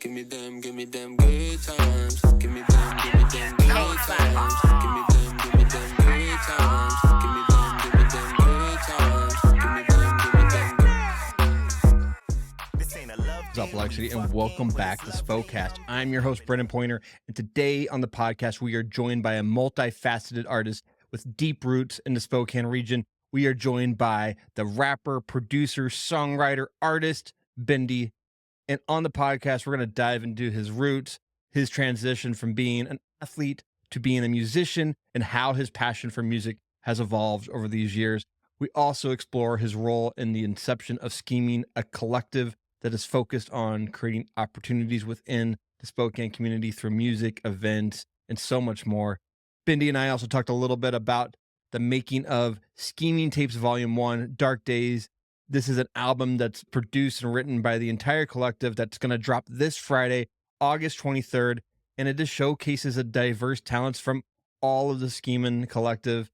Give me them good times. Give me them good times. Give me them good times. Give me them good times. Give me them What's up, Lexity, and welcome back to Spokecast. I'm your host, Brendan Pointer, and today on the podcast, we are joined by a multifaceted artist with deep roots in the Spokane region. We are joined by the rapper, producer, songwriter, artist, Bendi. And on the podcast, we're going to dive into his roots, his transition from being an athlete to being a musician, and how his passion for music has evolved over these years. We also explore his role in the inception of Scheming, a collective that is focused on creating opportunities within the Spokane community through music, events, and so much more. Bendi and I also talked a little bit about the making of Scheming Tapes Volume 1, Dark Days. This is an album that's produced and written by the entire collective that's going to drop this Friday, August 23rd, and it just showcases the diverse talents from all of the Scheming collective.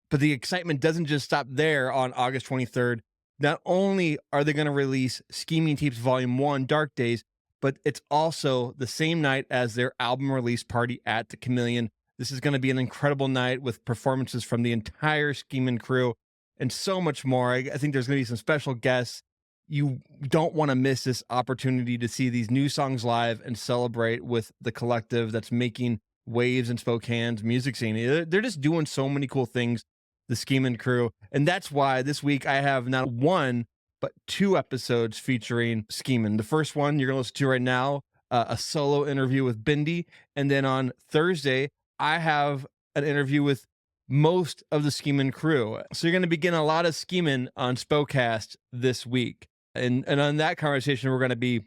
But the excitement doesn't just stop there on August 23rd. Not only are they going to release Scheming Tapes Volume 1, Dark Days, but it's also the same night as their album release party at the Chameleon. This is going to be an incredible night with performances from the entire Scheming crew and so much more. I think there's going to be some special guests. You don't want to miss this opportunity to see these new songs live and celebrate with the collective that's making waves in Spokane's music scene. They're just doing so many cool things, the Scheming crew. And that's why this week I have not one, but two episodes featuring Scheming. The first one you're going to listen to right now, a solo interview with Bendi. And then on Thursday, I have an interview with most of the Scheming crew. So you're going to begin a lot of Scheming on Spokecast this week. And on that conversation, we're going to be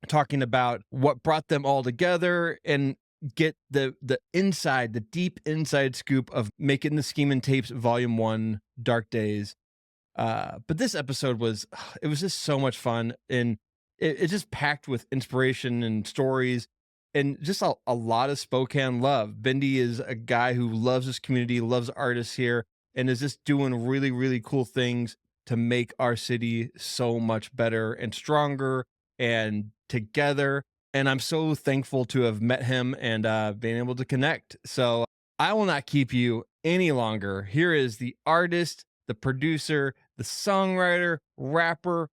talking about what brought them all together and get the deep inside scoop of making the Scheming Tapes Volume 1, Dark Days. But this episode was just so much fun, and it's just packed with inspiration and stories and just a lot of Spokane love. Bendi is a guy who loves this community, loves artists here, and is just doing really, really cool things to make our city so much better and stronger and together. And I'm so thankful to have met him and being able to connect. So I will not keep you any longer. Here is the artist, the producer, the songwriter, rapper,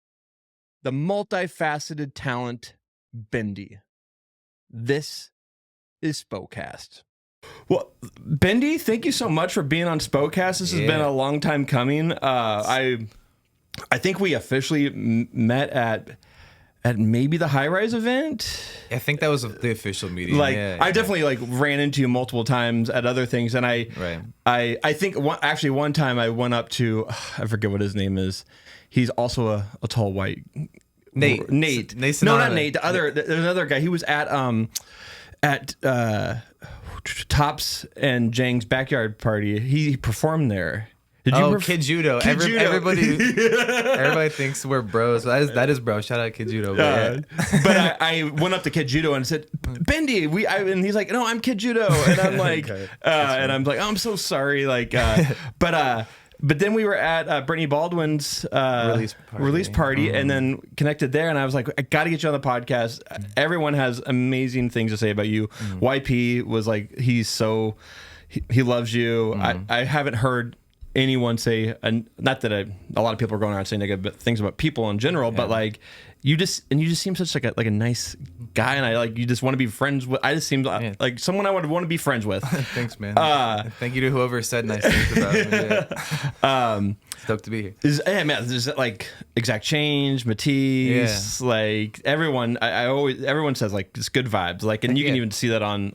the multifaceted talent, Bendi. This is Spokecast. Well, Bendi, thank you so much for being on Spokecast. This has been a long time coming. I think we officially met at maybe the High Rise event. I think that was the official meeting. I definitely ran into you multiple times at other things, and I think one time I went up to, I forget what his name is. He's also a tall white. Nate. No, not Nate. There's another guy. He was at Tops and Jang's backyard party. He performed there. Did you Kid Judo. Everybody thinks we're bros. That is bro. Shout out Kid Judo. But I went up to Kid Judo and said, Bendi, and he's like, no, I'm Kid Judo. And I'm like, okay. And I'm like, oh, I'm so sorry. But then we were at Brittany Baldwin's release party and then connected there. And I was like, I got to get you on the podcast. Everyone has amazing things to say about you. YP was like, he loves you. I haven't heard anyone say, not that a lot of people are going around saying negative things about people in general, but you just seem such like a nice guy, and you just want to be friends with. I just seem like someone I would want to be friends with. Thanks, man. Thank you to whoever said nice things about me. Stoked to be here. There's Exact Change, Matisse, everyone. Everyone says it's good vibes. And you can even see that on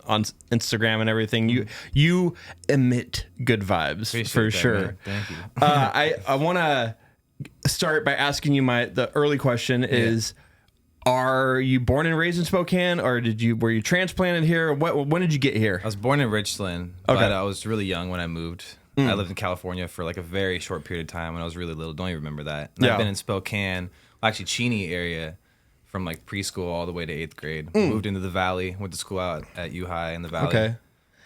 Instagram and everything. You emit good vibes. Appreciate for that, sure. Man. Thank you. I want to start by asking you the early question is, are you born and raised in Spokane, or were you transplanted here? When did you get here? I was born in Richland, but I was really young when I moved. I lived in California for a very short period of time when I was really little. Don't even remember that. And I've been in Spokane, actually Cheney area, from preschool all the way to 8th grade. Moved into the Valley, went to school out at U High in the Valley. Okay.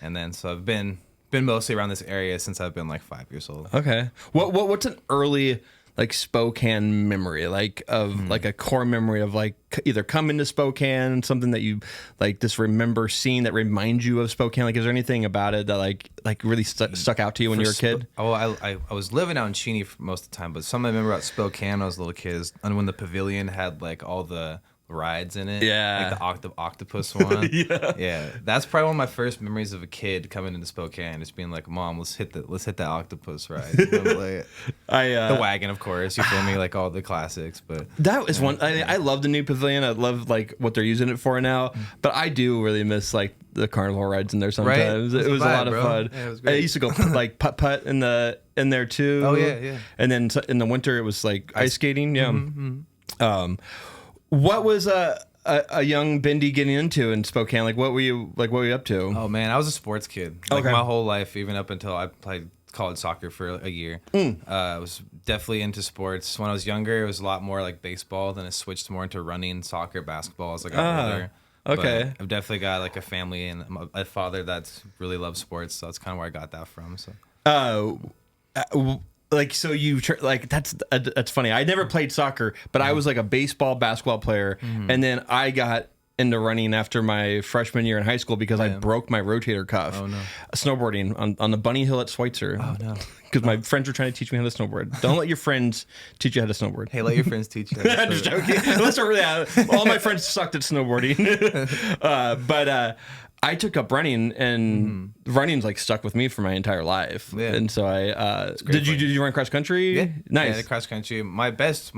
And then so I've been mostly around this area since I've been 5 years old. Okay. What's an early like Spokane memory, like of like a core memory of like either coming to Spokane, something that you like just remember seeing that reminds you of Spokane? Like, is there anything about it that like really stuck out to you when you were a kid? I was living out in Cheney for most of the time, but something I remember about Spokane when I was a little kid is when the pavilion had like all the rides in it, like the octopus one. Yeah, that's probably one of my first memories of a kid coming into Spokane, just being like, "Mom, let's hit that octopus ride." The wagon, of course, you feel me, like all the classics. But that was one. I love the new pavilion. I love like what they're using it for now. But I do really miss like the carnival rides in there sometimes. It was a lot of fun. Yeah, it was great. I used to go like putt in there too. Oh yeah. And then in the winter it was like ice skating. Yeah. Mm-hmm. What was a young Bendi getting into in Spokane? Like, what were you up to? Oh man, I was a sports kid. Like my whole life, even up until I played college soccer for a year. I was definitely into sports. When I was younger, it was a lot more like baseball. Then it switched more into running, soccer, basketball as I got older. Okay. But I've definitely got like a family and a father that's really loves sports. So that's kind of where I got that from. So. Like, so you like that's funny. I never played soccer, but I was like a basketball player, and then I got into running after my freshman year in high school because I broke my rotator cuff. Oh no! Snowboarding on the bunny hill at Schweitzer. Oh no! Because my friends were trying to teach me how to snowboard. Don't let your friends teach you how to snowboard. Hey, let your friends teach you. I'm just joking. All my friends sucked at snowboarding, but. I took up running, and running's like stuck with me for my entire life. Yeah. And so did you run cross country? Yeah, nice. Yeah, the cross country. My best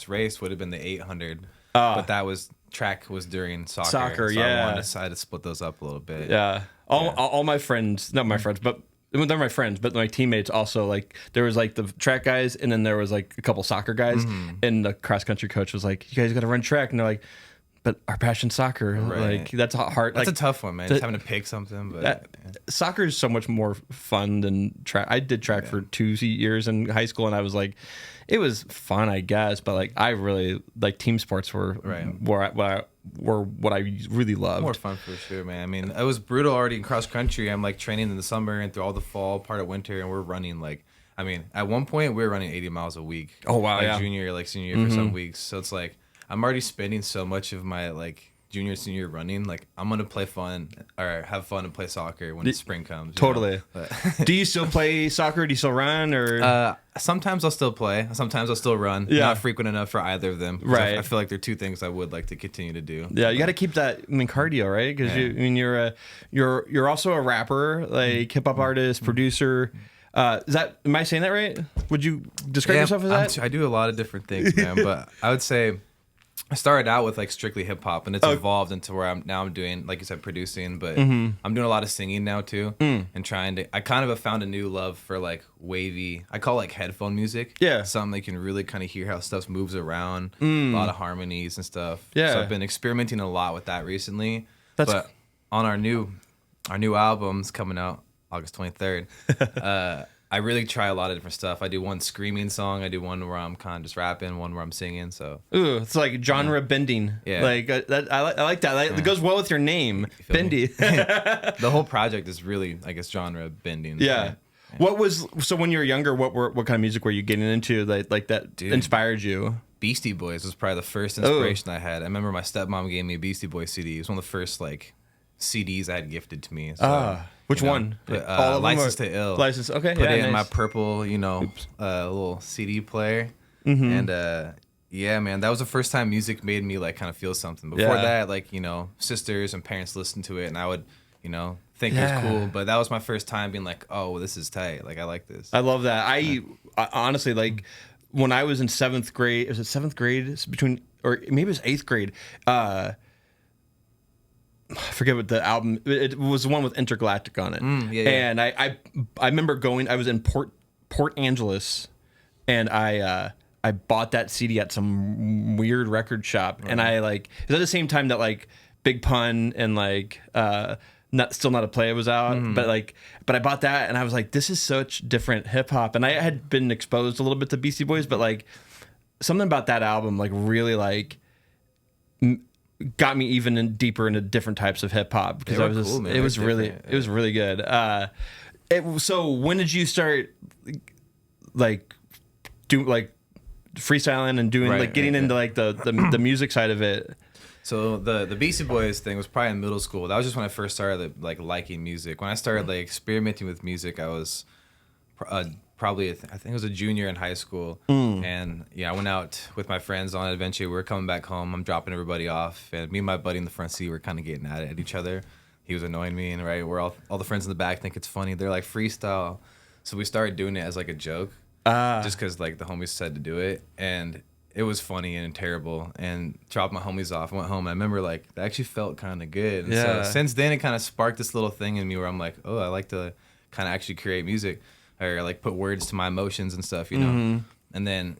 race would have been the 800, but that was track was during soccer. So I decided to split those up a little bit. Yeah, all my friends, not my friends, but they're my friends, but my teammates also, like, there was like the track guys, and then there was like a couple soccer guys, and the cross country coach was like, "You guys got to run track," and they're like, but our passion's soccer. Right. Like, that's hard. That's like, a tough one, man. Just having to pick something. But soccer is so much more fun than track. I did track for 2 years in high school, and I was like, it was fun, I guess. But like, I really like team sports were what I really loved. More fun for sure, man. I mean, it was brutal already in cross country. I'm like training in the summer and through all the fall, part of winter, and we're running like. I mean, at one point we were running 80 miles a week. Oh wow! Like junior, like senior year for some weeks. So it's like. I'm already spending so much of my like junior, senior year running. Like, I'm gonna play fun or have fun and play soccer when spring comes. Totally. Do you still play soccer? Do you still run? Or sometimes I'll still play. Sometimes I'll still run. Yeah. Not frequent enough for either of them. Right. I feel like they're two things I would like to continue to do. Yeah, you got to keep that. I mean, cardio, right? Because you're also a rapper, like hip hop artist, producer. Am I saying that right? Would you describe yourself as that? I do a lot of different things, man. But I would say. I started out with like strictly hip hop, and it's evolved into where I'm doing, like you said, producing, but I'm doing a lot of singing now too, and I kind of have found a new love for like wavy, I call it like headphone music. Yeah. Something that you can really kind of hear how stuff moves around, a lot of harmonies and stuff. Yeah. So I've been experimenting a lot with that recently. But on our new album's coming out August 23rd. I really try a lot of different stuff. I do one screaming song. I do one where I'm kind of just rapping. One where I'm singing. So ooh, it's like genre bending. Yeah, like that. I like that. It goes well with your name, Bendi. The whole project is really, I guess, genre bending. Yeah. What was when you were younger? What kind of music were you getting into? Like that inspired you? Beastie Boys was probably the first inspiration I had. I remember my stepmom gave me a Beastie Boys CD. It was one of the first like CDs I had gifted to me. So, which one? All License to Ill. License. Okay. Put it in my purple, little CD player, and yeah, man, that was the first time music made me like kind of feel something. Before that, like sisters and parents listened to it, and I would, think it was cool. But that was my first time being like, oh, this is tight. Like I like this. I love that. I honestly like when I was in 7th grade. Was it 7th grade? It's or maybe it was 8th grade. I forget what the album. It was the one with Intergalactic on it. And I remember going. I was in Port Angeles, and I bought that CD at some weird record shop. Right. And it was at the same time that like Big Pun and like Still Not a Play was out. But I bought that, and I was like, this is such different hip hop. And I had been exposed a little bit to Beastie Boys, but like something about that album like really like. Got me even deeper into different types of hip hop because it was really good. So when did you start freestyling and doing like getting into like the music side of it? So the Beastie Boys thing was probably in middle school. That was just when I first started like liking music. When I started like experimenting with music, I was probably I think it was a junior in high school, and I went out with my friends on an adventure. We were coming back home. I'm dropping everybody off, and me and my buddy in the front seat were kind of getting at each other. He was annoying me, and we're all the friends in the back think it's funny. They're like freestyle, so we started doing it as like a joke, just because like the homies said to do it, and it was funny and terrible, and dropped my homies off, went home. And I remember like that actually felt kind of good. And so since then, it kind of sparked this little thing in me where I'm like, oh, I like to kind of actually create music, or like put words to my emotions and stuff, you know. And then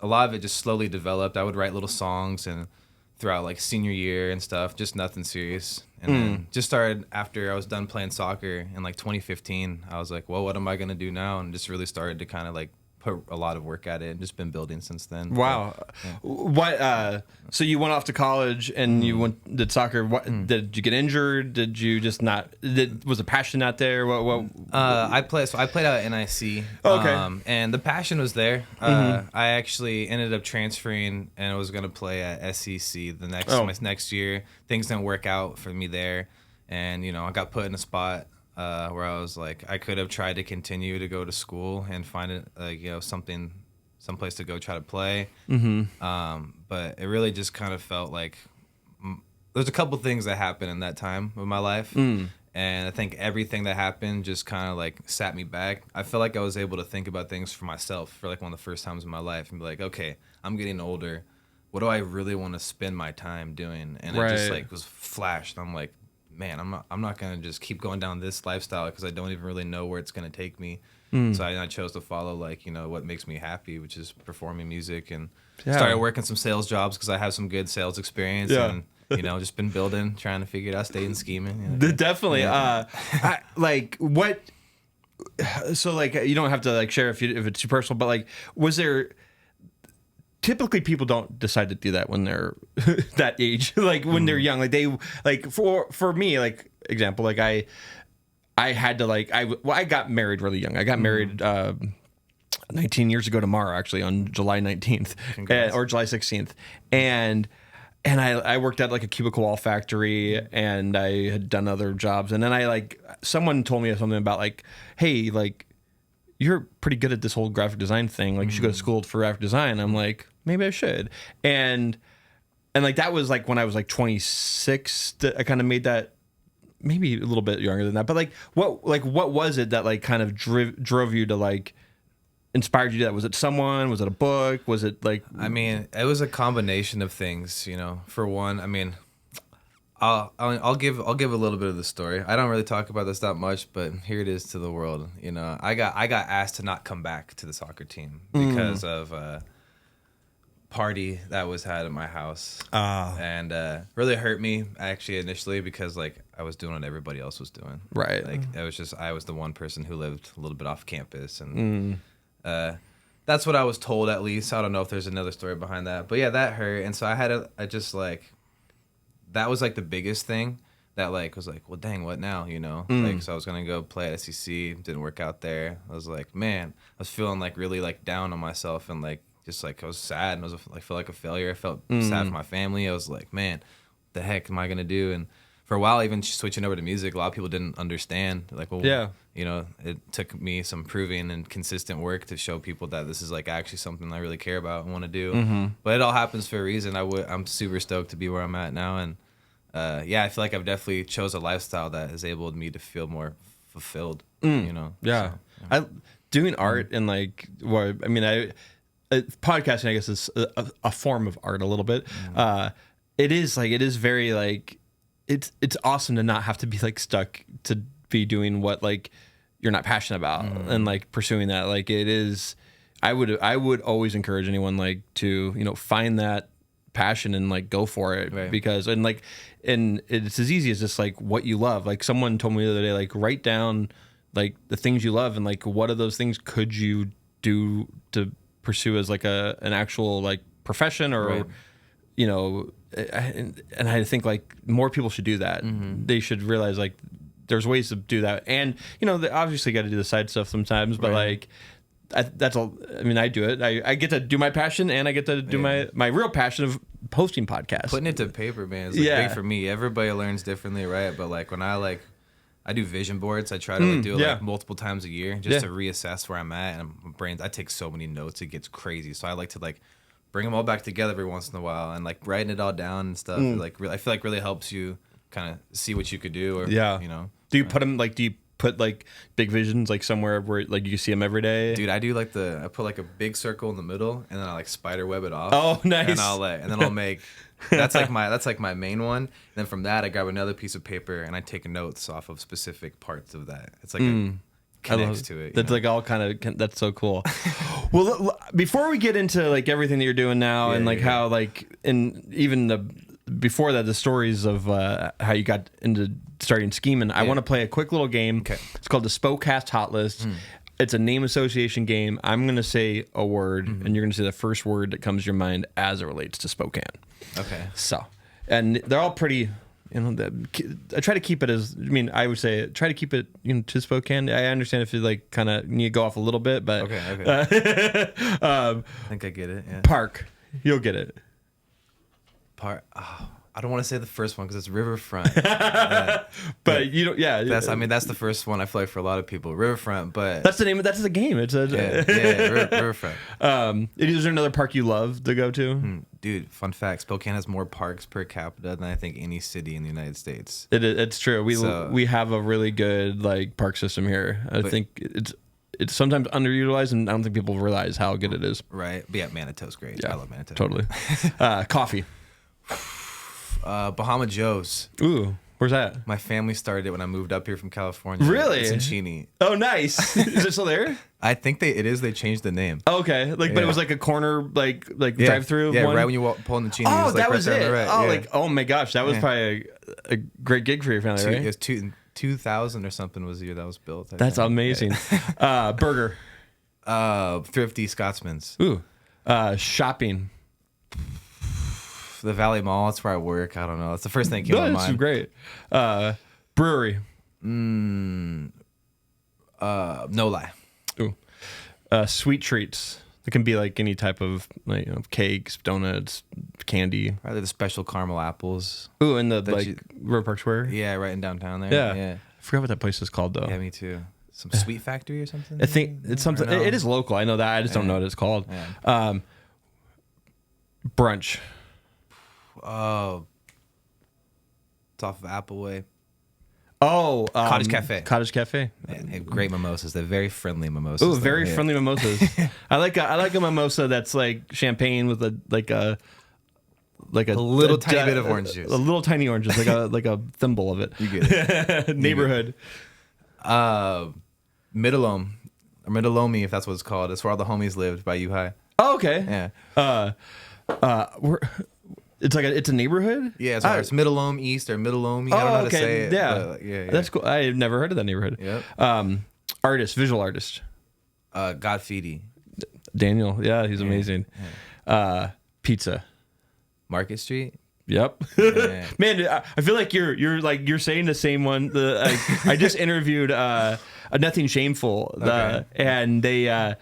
a lot of it just slowly developed. I would write little songs and throughout like senior year and stuff, just nothing serious. And then just started after I was done playing soccer in like 2015. I was like, well, what am I gonna do now? And just really started to kind of like put a lot of work at it, and just been building since then. Wow. What so you went off to college and you did soccer. What did you get injured? Did you just not was the passion not there? What I played out at NIC. Okay. And the passion was there. I actually ended up transferring, and I was going to play at SEC my next year. Things didn't work out for me there, and I got put in a spot where I was like, I could have tried to continue to go to school and find it like someplace to go try to play. But it really just kind of felt like there's a couple things that happened in that time of my life, and I think everything that happened just kind of like sat me back. I felt like I was able to think about things for myself for like one of the first times in my life, and be like, okay, I'm getting older. What do I really want to spend my time doing? And it just like was flashed. I'm like, man, I'm not gonna just keep going down this lifestyle because I don't even really know where it's gonna take me. So I chose to follow like what makes me happy, which is performing music, and started working some sales jobs because I have some good sales experience, and just been building, trying to figure it out, staying scheming. Definitely. Like what? So like you don't have to like share if it's too personal, but like was there? Typically people don't decide to do that when they're that age, like when they're young, like they like for me, like example, like I had to like I got married really young. I got married 19 years ago tomorrow, actually, on July 19th or July 16th, and I worked at like a cubicle wall factory, and I had done other jobs, and then someone told me something about like, hey, like you're pretty good at this whole graphic design thing, like you should go to school for graphic design. I'm like, maybe I should. And like that was like when I was like 26 that I kind of made that, maybe a little bit younger than that, but like what was it that like kind of drove you to like inspired you to that? Was it someone? Was it a book? Was it like? I mean, it was a combination of things. For one, I mean, I'll give a little bit of the story. I don't really talk about this that much, but here it is to the world. I got asked to not come back to the soccer team because of a party that was had at my house, and really hurt me actually initially because like I was doing what everybody else was doing. Right. Like it was just I was the one person who lived a little bit off campus, and that's what I was told at least. I don't know if there's another story behind that, but yeah, that hurt, and so I just like. That was like the biggest thing that like was like, well, dang, what now? Like, so I was gonna go play at SEC, didn't work out there. I was like, man, I was feeling like really like down on myself, and like just like I was sad, and I was like felt like a failure. I felt sad for my family. I was like, man, what the heck am I gonna do? And for a while, even switching over to music, a lot of people didn't understand. Like, well, it took me some proving and consistent work to show people that this is like actually something I really care about and want to do. But it all happens for a reason. I'm super stoked to be where I'm at now, and I feel like I've definitely chose a lifestyle that has enabled me to feel more fulfilled. Yeah. So. Doing art and like, well, I mean, podcasting, I guess, is a form of art a little bit. It is very like. It's awesome to not have to be like stuck to be doing what like you're not passionate about and like pursuing that. Like it is, I would always encourage anyone like to find that passion and like go for it, because and it's as easy as just like what you love. Like someone told me the other day, like write down like the things you love and like what of those things could you do to pursue as like an actual like profession or and I think like more people should do that. They should realize like there's ways to do that, and they obviously got to do the side stuff sometimes, but like that's all. I mean, I do it. I get to do my passion, and I get to do my real passion of posting podcasts. Putting it to paper, man, is like big for me. Everybody learns differently, right? But like when I do vision boards. I try to do it like multiple times a year just to reassess where I'm at. And my brain, I take so many notes, it gets crazy. So I like to like bring them all back together every once in a while, and like writing it all down and stuff. Like I feel like really helps you kind of see what you could do, or you know. Do you put them like? Do you put like big visions like somewhere where like you see them every day? Dude, I do like I put like a big circle in the middle, and then I like spider web it off. Oh, nice. And then I'll make. That's like my main one. And then from that, I grab another piece of paper and I take notes off of specific parts of that. It's like it connects to it. That's like all kind of. That's so cool. Well, before we get into like everything that you're doing now and like how like and even before that the stories of how you got into starting scheming, I want to play a quick little game. Okay. It's called the Spokecast Hot List. It's a name association game. I'm going to say a word, and you're going to say the first word that comes to your mind as it relates to Spokane. Okay. So, and they're all pretty, you know, I try to keep it as, I mean, I would say try to keep it, you know, to Spokane. I understand if you like kind of need to go off a little bit, but. Okay. I think I get it. Yeah. Park. You'll get it. Park. Oh, I don't want to say the first one because it's riverfront. But you don't. Yeah, that's the first one I feel like for a lot of people, riverfront. But that's the name. That's the game. It's riverfront. Is there another park you love to go to? Dude, fun fact: Spokane has more parks per capita than I think any city in the United States. It's true. We have a really good like park system here. I think it's sometimes underutilized, and I don't think people realize how good it is. Right. But yeah, Manitou's great. Yeah, I love Manitou. Totally. Coffee. Bahama Joe's. Ooh, where's that? My family started it when I moved up here from California. Really? It's in Cheney. Oh, nice. Is it still there? I think it is. They changed the name. Okay, but it was like a corner, like drive-through. Yeah, one? right when you pull in the Cheney. Oh, it was like that was it. Right. Oh my gosh, that was probably a great gig for your family, right? It was 2000 or something was the year that was built. That's amazing. Burger. Thrifty Scotsman's. Ooh. Shopping. The Valley Mall. That's where I work. I don't know. That's the first thing that came to mind. That's great. Brewery. No lie. Ooh. Sweet treats. It can be like any type of like cakes, donuts, candy. Probably the special caramel apples. Ooh, in the River Park Square. Yeah, right in downtown there. Yeah. I forgot what that place is called though. Yeah, me too. Some Sweet Factory or something. I think it's something. It is local. I know that. I just don't know what it's called. Yeah. Brunch. Oh, it's off of Appleway. Oh, Cottage Cafe. Cottage Cafe. Yeah, great mimosas. They're very friendly mimosas. Oh, very friendly mimosas. I like a mimosa that's like champagne with a little tiny bit of orange juice. A little tiny orange juice, like a thimble of it. You get it. Neighborhood. Middleome, or Middleome, if that's what it's called. It's where all the homies lived by U-High. Oh, okay. Yeah. It's a neighborhood. Yeah, it's Middleome East or Middleome. I don't know how to say it. Yeah. Yeah, that's cool. I've never heard of that neighborhood. Yep. Visual artist. Godfeedy. Daniel. Yeah, he's amazing. Yeah. Pizza. Market Street. Yep. Yeah. Man, I feel like you're saying the same one. I just interviewed a Nothing Shameful, and they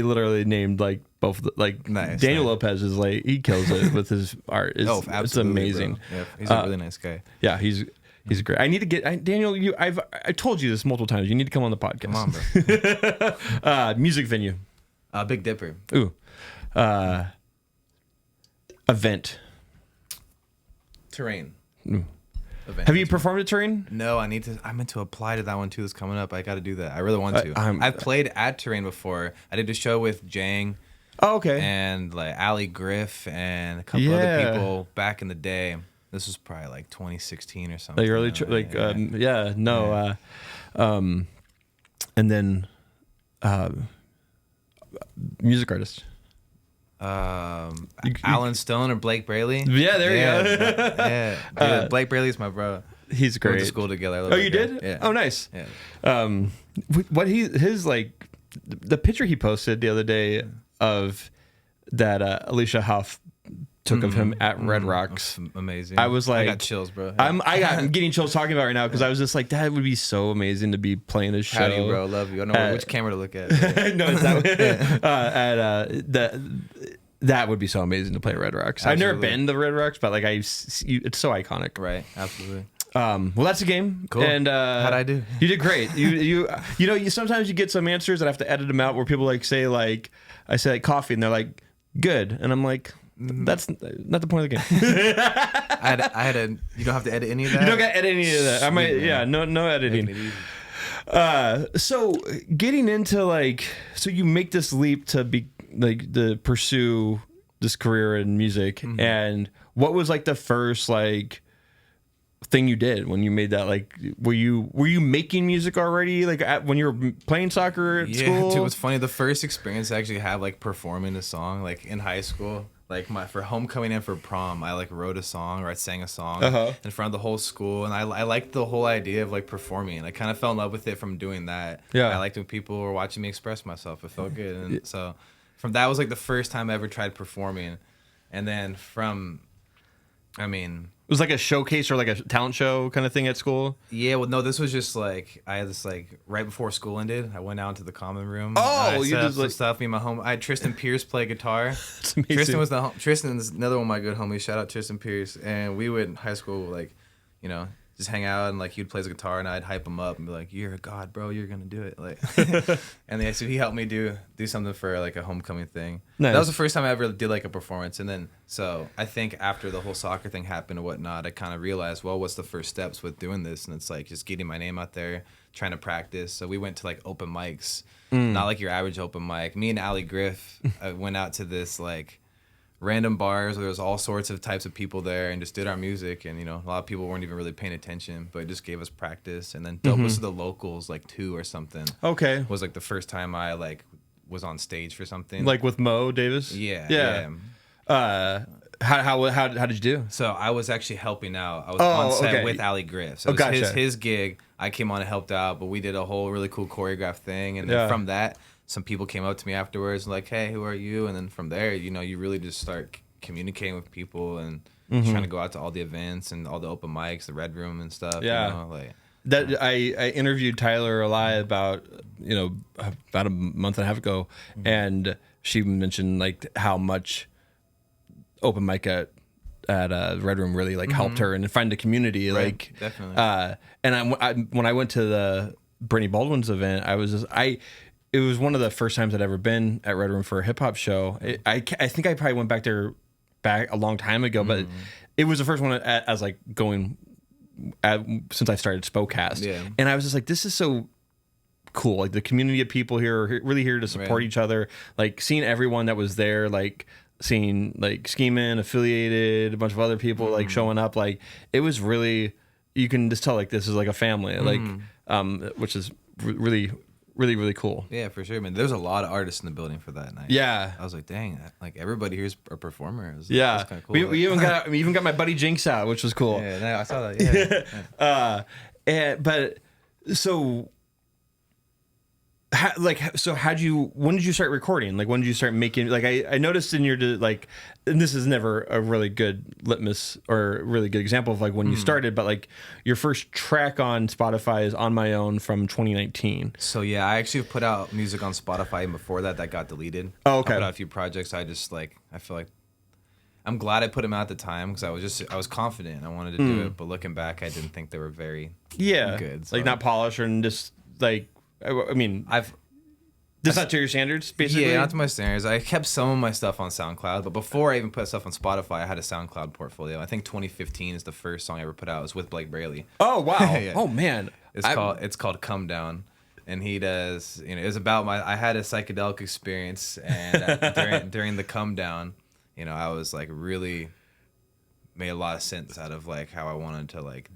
literally named like both nice, Daniel Lopez is like he kills it with his art. Absolutely, it's amazing. Yep. He's a really nice guy. Yeah, he's great. I need to get Daniel. I told you this multiple times. You need to come on the podcast. Come on, bro. Music venue. Big Dipper. Ooh. Event. Terrain. Ooh. Have you performed at Terrain? No, I meant to apply to that one too. It's coming up. I got to do that. I really want to. I've played at Terrain before. I did a show with Jang. Oh, okay. And like Ali Griff and a couple other people back in the day. This was probably like 2016 or something. Like early, and then music artist. Alan Stone or Blake Braley. Yeah, there you go. Yeah. Blake Braley's my bro. He's great. We went to school together. Oh, you did? Yeah. Oh, nice. Yeah. His like the picture he posted the other day of that Alicia Huff took of him at Red Rocks. Amazing. I was like, I got chills, bro. I'm getting chills talking about it right now because I was just like, that would be so amazing to be playing this show. Howdy, bro. Love you. I don't know which camera to look at. No, is that that would be so amazing to play at Red Rocks. Absolutely. I've never been to Red Rocks, but like it's so iconic. Right. Absolutely. Well, that's a game. Cool. And how'd I do? You did great. You know, you sometimes you get some answers that I have to edit them out where people like say like I say like coffee and they're like good, and I'm like that's not the point of the game. I had a. You don't have to edit any of that. You don't got to edit any of that. I might. Yeah. No editing. So getting into like, so you make this leap to be like to pursue this career in music, and what was like the first like thing you did when you made that? Like, were you making music already? Like when you were playing soccer at school? Dude, it was funny. The first experience I actually had like performing a song like in high school. Like for homecoming and for prom, I like wrote a song or I sang a song in front of the whole school, and I liked the whole idea of like performing. I kind of fell in love with it from doing that. Yeah, I liked when people were watching me express myself. It felt good, and so from that was like the first time I ever tried performing, and then it was like a showcase or like a talent show kind of thing at school. Yeah, well, no, this was just like I had this like right before school ended. I went out into the common room. Oh, you just like stuff. Me and my home. I had Tristan Pierce play guitar. That's amazing. Tristan's another one of my good homies. Shout out Tristan Pierce. And we would in high school like, you know, just hang out and like he'd play his guitar and I'd hype him up and be like, "You're a god, bro. You're gonna do it." Like, and then so he helped me do something for like a homecoming thing. Nice. That was the first time I ever did like a performance. And then so I think after the whole soccer thing happened and whatnot, I kind of realized, well, what's the first steps with doing this? And it's like just getting my name out there, trying to practice. So we went to like open mics, not like your average open mic. Me and Allie Griff went out to this like random bars where there was all sorts of types of people there and just did our music, and you know a lot of people weren't even really paying attention, but it just gave us practice. And then Dope was to the locals like 2 or something. Okay, was like the first time I like was on stage for something like with Mo Davis. Yeah. How did you do? So I was actually helping out. I was on set with Allie Griff. So it was his gig. I came on and helped out, but we did a whole really cool choreographed thing, and then from that some people came up to me afterwards like, "Hey, who are you?" And then from there, you know, you really just start communicating with people and trying to go out to all the events and all the open mics, the Red Room and stuff. Yeah. You know, like that. I interviewed Tyler Eli about a month and a half ago, and she mentioned like how much open mic at Red Room really like helped her and find a community. Right. Like definitely. And when I went to the Brittany Baldwin's event, it was one of the first times I'd ever been at Red Room for a hip hop show. I think I probably went back there a long time ago, but it was the first one as like going since I started Spokecast. Yeah. And I was just like, this is so cool. Like the community of people here are really here to support each other. Like seeing everyone that was there, like seeing like Ski-Man, Affiliated, a bunch of other people like showing up. Like it was really, you can just tell like this is like a family, like which is really, really, really cool. Yeah, for sure, man. There's a lot of artists in the building for that night. Yeah, I was like, dang, like everybody here's a performer. Yeah, that's kind of cool. We even got my buddy Jinx out, which was cool. Yeah, no, I saw that. Yeah. But so. When did you start recording? Like, when did you start making? Like, I noticed in your like, and this is never a really good litmus or a really good example of like when you started, but like your first track on Spotify is "On My Own" from 2019. So yeah, I actually put out music on Spotify, and before that got deleted. Oh, okay. I put out a few projects. I feel like I'm glad I put them out at the time because I was confident. I wanted to do it, but looking back, I didn't think they were very good. So. Like not polished and just like. I mean, that's not to your standards, basically? Yeah, not to my standards. I kept some of my stuff on SoundCloud, but before I even put stuff on Spotify, I had a SoundCloud portfolio. I think 2015 is the first song I ever put out. It was with Blake Braley. Oh, wow. Yeah. Oh, man. It's called Come Down. And he does, it was about I had a psychedelic experience, and during the Come Down, I was like really made a lot of sense out of like how I wanted to like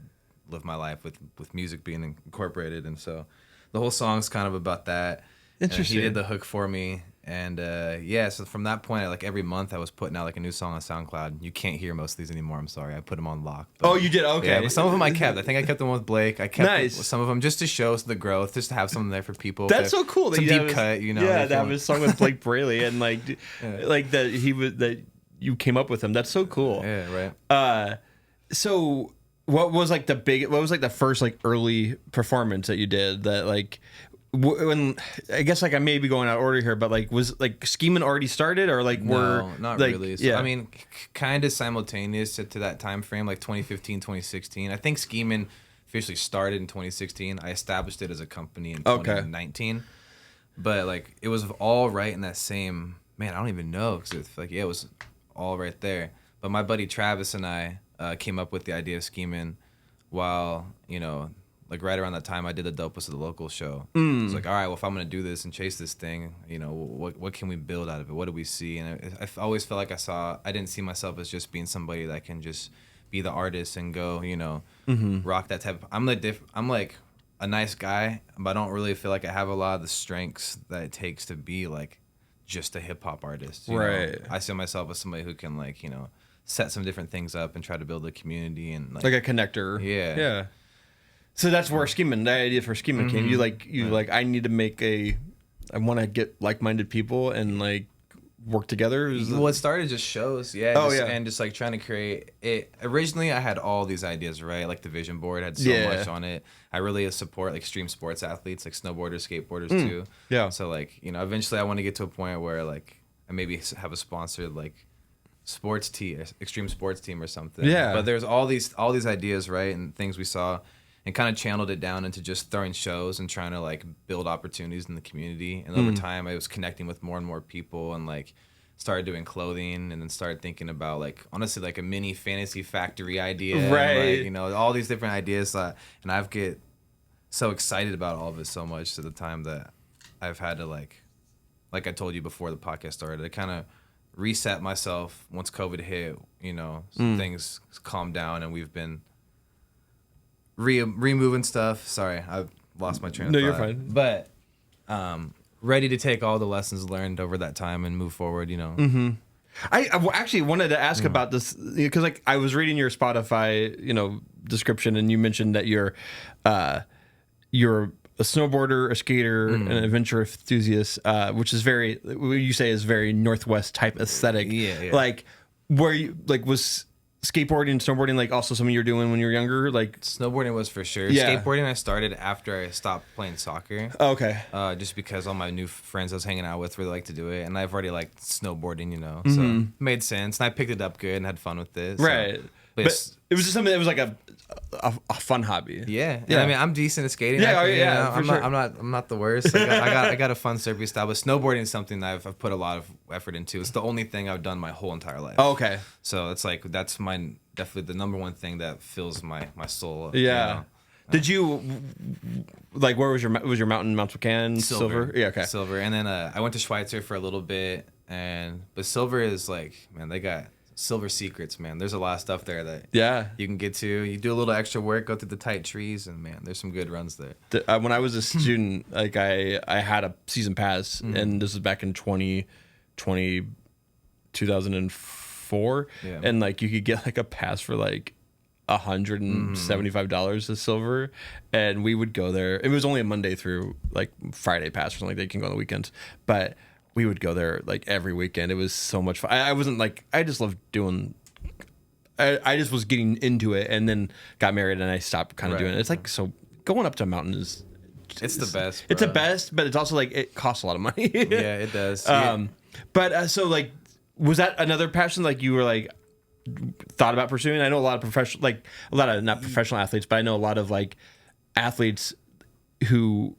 live my life with music being incorporated. And so the whole song's kind of about that. Interesting. He did the hook for me, and so from that point, like every month, I was putting out like a new song on SoundCloud. You can't hear most of these anymore. I'm sorry, I put them on lock. Oh, you did? Okay. Yeah, but some of them I kept. I think I kept them with Blake. I kept some of them just to show the growth, just to have something there for people. That's so cool. Some deep cut, Yeah, that was a song with Blake Braley, and like, like that he was that. you came up with them. That's so cool. Yeah, right. So what was like the first like early performance that you did that like when I guess like I may be going out of order here, but like was like Scheming already started or like no, not like, really. So, I mean, kind of simultaneous to that time frame, like 2015, 2016. I think Scheming officially started in 2016. I established it as a company in 2019. But like it was all right in that same, man, I don't even know, because it's like, yeah, it was all right there. But my buddy Travis and I came up with the idea of Scheming while, you know, like right around that time I did the Dopest of the Local show. It's like, all right, well, if I'm going to do this and chase this thing, you know, what can we build out of it? What do we see? And I always felt like I didn't see myself as just being somebody that can just be the artist and go, you know, rock that type of, I'm like a nice guy, but I don't really feel like I have a lot of the strengths that it takes to be like just a hip hop artist. You know? I see myself as somebody who can like, you know, set some different things up and try to build a community and like a connector. Yeah. So that's where Scheming, the idea for Scheming came. You like, I need to make I want to get like-minded people and like work together. Well, it started just shows, and just like trying to create it. Originally, I had all these ideas, right? Like the vision board had so much on it. I really support like extreme sports athletes, like snowboarders, skateboarders too. Yeah. So like, you know, eventually I want to get to a point where like I maybe have a sponsored like sports team, extreme sports team or something. Yeah. But there's all these ideas, right, and things we saw. And kind of channeled it down into just throwing shows and trying to like build opportunities in the community. And over time, I was connecting with more and more people and like started doing clothing and then started thinking about like honestly like a mini fantasy factory idea. Right. And, like, you know, all these different ideas. And I get so excited about all of it so much to the time that I've had to like I told you before the podcast started, to kind of reset myself once COVID hit, you know, things calmed down and we've been removing stuff. Sorry, I've lost my train of thought. No, you're fine. But ready to take all the lessons learned over that time and move forward, you know. I actually wanted to ask about this because like I was reading your Spotify, you know, description, and you mentioned that you're a snowboarder, a skater, an adventure enthusiast, which is very, what you say is very Northwest type aesthetic. Yeah. Like, where you like was skateboarding and snowboarding like also something you were doing when you were younger? Like snowboarding was for sure. Yeah. Skateboarding I started after I stopped playing soccer. Okay. Just because all my new friends I was hanging out with really like to do it, and I've already liked snowboarding, you know, so it made sense. And I picked it up good and had fun with it. So. Right. But it was just something that was like a fun hobby. Yeah. I mean, I'm decent at skating. I'm not the worst. I got a fun surfing style, but snowboarding is something that I've put a lot of effort into. It's the only thing I've done my whole entire life. Oh, okay. So it's like that's definitely the number one thing that fills my soul. Yeah. You know? Did you like where was your mountain? Mount Spokane? Silver. Yeah. Okay. Silver, and then I went to Schweitzer for a little bit, but Silver is like, man, they got Silver secrets, man. There's a lot of stuff there that you can get to. You do a little extra work, go through the tight trees, and man, there's some good runs there. When I was a student, like I had a season pass, and this was back in 2004, and like you could get like a pass for like $175 to Silver, and we would go there. It was only a Monday through like Friday pass or something like that. You can go on the weekends, but we would go there like every weekend. It was so much fun. I wasn't like, I just loved doing, I just was getting into it, and then got married and I stopped kind of doing it. It's like, so going up to a mountain it's the best, bro. It's the best, but it's also like, it costs a lot of money. Yeah, it does. But so like, was that another passion? Like you were like, thought about pursuing? I know a lot of not professional athletes, but I know a lot of like athletes who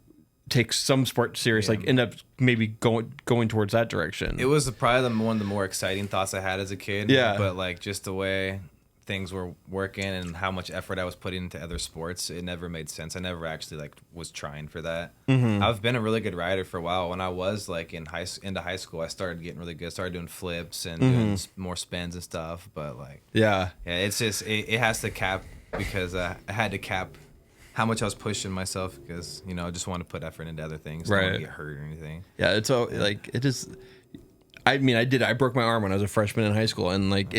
take some sport serious, like end up maybe going towards that direction. It was probably one of the more exciting thoughts I had as a kid. Yeah. But like just the way things were working and how much effort I was putting into other sports, it never made sense. I never actually like was trying for that. I've been a really good rider for a while. When I was like into high school, I started getting really good. Started doing flips and doing more spins and stuff. But like, it's just it has to cap, because I had to cap how much I was pushing myself, because you know I just want to put effort into other things. Right. I don't want to get hurt or anything. Yeah, it's so like it is. I mean, I broke my arm when I was a freshman in high school, and like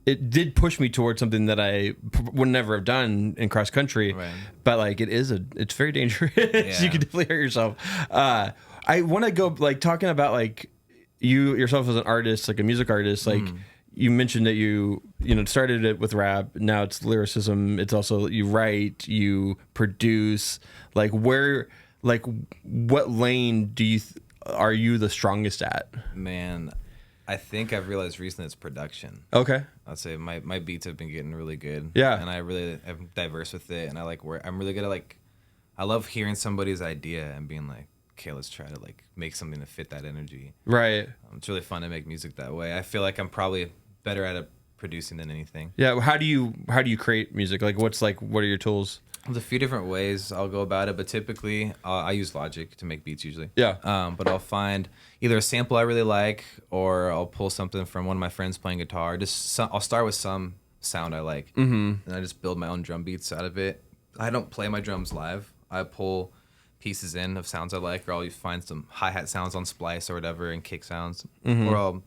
it did push me towards something that I would never have done in cross country. Right. But like it's very dangerous. You can definitely hurt yourself. I want to go like talking about like you yourself as an artist, like a music artist, like you mentioned that you started it with rap. Now it's lyricism. It's also you write, you produce. Like what lane are you the strongest at? Man, I think I've realized recently it's production. Okay. I'd say my beats have been getting really good. Yeah. And I really am diverse with it, and I'm really good at I love hearing somebody's idea and being like, okay, let's try to make something to fit that energy. Right. It's really fun to make music that way. I feel like I'm probably better at producing than anything. Yeah. How do you create music? Like, what are your tools? There's a few different ways I'll go about it, but typically I use Logic to make beats usually. Yeah. But I'll find either a sample I really like, or I'll pull something from one of my friends playing guitar. I'll start with some sound I like, and I just build my own drum beats out of it. I don't play my drums live. I pull pieces in of sounds I like, or I'll find some hi-hat sounds on Splice or whatever, and kick sounds, or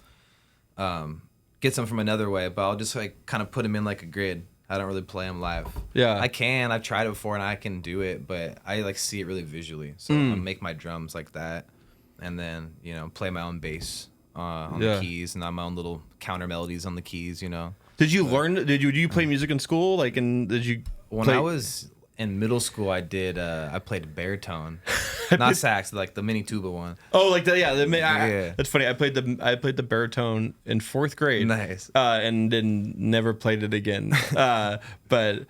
I'll get some from another way, but I'll just kind of put them in like a grid. I don't really play them live. Yeah. I've tried it before and I can do it, but I see it really visually. So I'll make my drums like that, and then, play my own bass on the keys, and my own little counter melodies on the keys, Did you learn, did you play music in school? When I was in middle school, I played baritone, not sax, like the mini tuba one. Oh, that's funny. I played the baritone in 4th grade. Nice. And then never played it again. But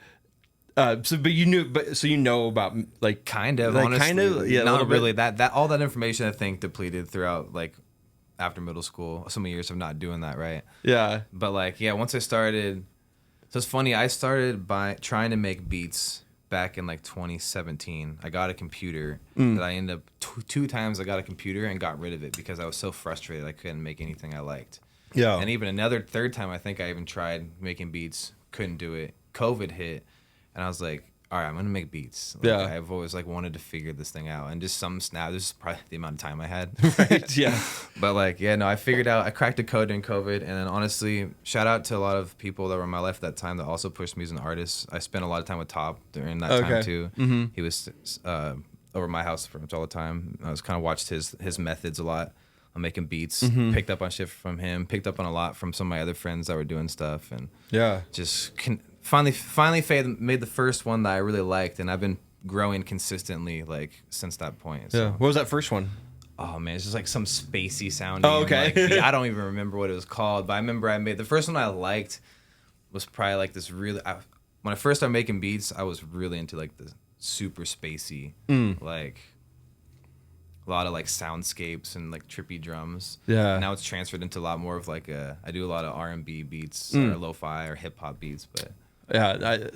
you knew, so you know about kind of, like, honestly, kind of, yeah, not really. That all that information I think depleted throughout after middle school. Some years of not doing that, right? Yeah. But once I started, so it's funny. I started by trying to make beats back in 2017. I got a computer that I ended up two times. I got a computer and got rid of it because I was so frustrated I couldn't make anything I liked. Yeah. And even third time, I think I even tried making beats, couldn't do it. COVID hit, and I was like, all right, I'm gonna make beats. I've always wanted to figure this thing out, and just this is probably the amount of time I had. Right. Yeah. But I figured out. I cracked the code during COVID, and then honestly, shout out to a lot of people that were in my life at that time that also pushed me as an artist. I spent a lot of time with Top during that time too. Mm-hmm. He was over my house for all the time. I was kind of watched his methods a lot on making beats. Mm-hmm. Picked up on shit from him. Picked up on a lot from some of my other friends that were doing stuff, and just finally made the first one that I really liked, and I've been growing consistently since that point. So. Yeah. What was that first one? Oh man, it's just some spacey sounding. Oh, okay. I don't even remember what it was called, but I remember I made the first one I liked was probably this really. When I first started making beats, I was really into the super spacey, a lot of soundscapes and trippy drums. Yeah. And now it's transferred into a lot more of I do a lot of R&B beats or lo-fi or hip hop beats, but. Yeah,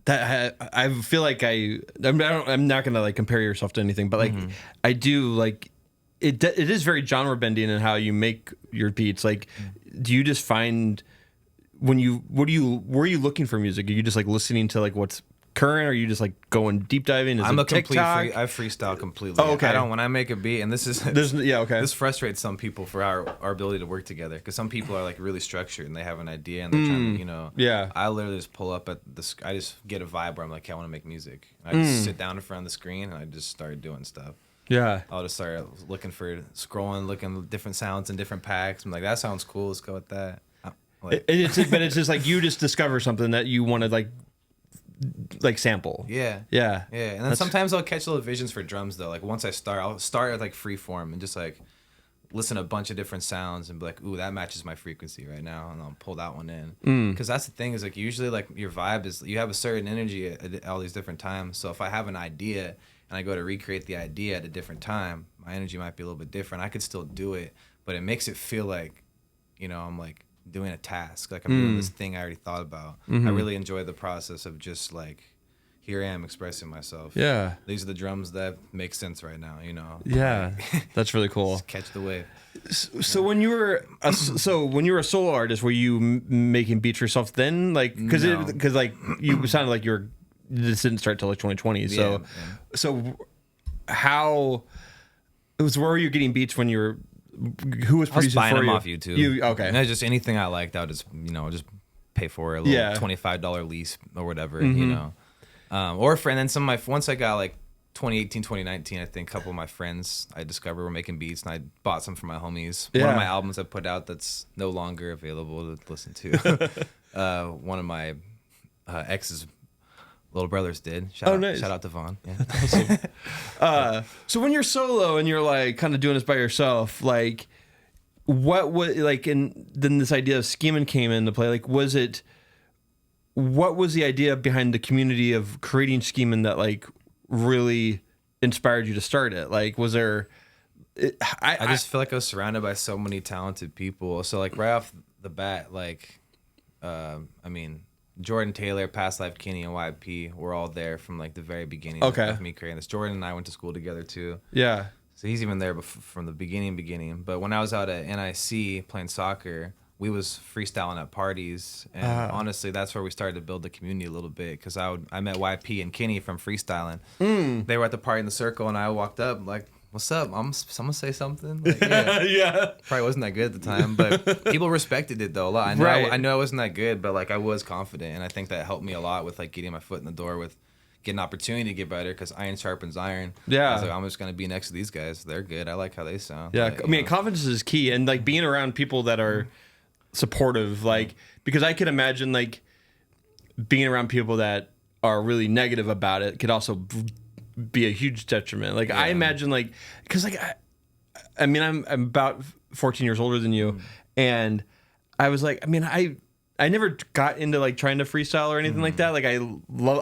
I feel like I'm not gonna compare yourself to anything, but I do it is very genre bending in how you make your beats. Do you just find where are you looking for music? Are you just listening to what's current, or are you just going deep diving? I'm a complete I freestyle completely. Oh, okay. When I make a beat, and this frustrates some people for our ability to work together, because some people are really structured and they have an idea and they're trying to I literally just pull up at I just get a vibe where I'm like, hey, I want to make music. I just sit down in front of the screen and I just start doing stuff. Yeah. I'll just start looking looking at different sounds in different packs. I'm like, that sounds cool, let's go with that. It's just you just discover something that you want to sample. Yeah. And then sometimes I'll catch little visions for drums though. Once I'll start at free form and just listen to a bunch of different sounds and be like, ooh, that matches my frequency right now, and I'll pull that one in. Because that's the thing is usually your vibe is you have a certain energy at all these different times. So if I have an idea and I go to recreate the idea at a different time, my energy might be a little bit different. I could still do it, but it makes it feel I'm doing a task, I'm doing this thing I already thought about. I really enjoy the process of just here I am expressing myself. Yeah, these are the drums that make sense right now, Yeah. That's really cool. Just catch the wave. So when you were a solo artist, were you making beats yourself then? Because you sounded like this didn't start till 2020. So so how it was? Where were you getting beats when you were? Who was producing I was buying for them you? off YouTube. Okay. And just anything I liked, I would just just pay for a little $25 lease or whatever, or and then some of my once I got 2018, 2019, I think a couple of my friends I discovered were making beats, and I bought some for my homies. One of my albums I put out that's no longer available to listen to. One of my ex's little brothers did. Nice. Shout out to Vaughn. Yeah. So when you're solo and you're like kind of doing this by yourself, like what was like, and then this idea of scheming came into play. Like, what was the idea behind the community of creating scheming that like really inspired you to start it? Like, was there? I just feel like I was surrounded by so many talented people. So like right off the bat, like, I mean, Jordan Taylor, Past Life Kenny, and YP were all there from like the very beginning of me creating this. Jordan and I went to school together too. Yeah. So he's even there from the beginning. But when I was out at NIC playing soccer, we was freestyling at parties, and honestly, that's where we started to build the community a little bit. Because I met YP and Kenny from freestyling. They were at the party in the circle, and I walked up like, "What's up? Someone say something." Like, yeah. Probably wasn't that good at the time, but people respected it though a lot. I know I wasn't that good, but like I was confident, and I think that helped me a lot with like getting my foot in the door with getting an opportunity to get better. Because iron sharpens iron. Yeah, I was like, I'm just gonna be next to these guys. They're good. I like how they sound. Yeah, but, I mean, confidence is key, and like being around people that are supportive, like, because I could imagine like being around people that are really negative about it could also be a huge detriment. Like I imagine like, because like I mean I'm about 14 years older than you, and I was like, I mean I never got into like trying to freestyle or anything like that. Like I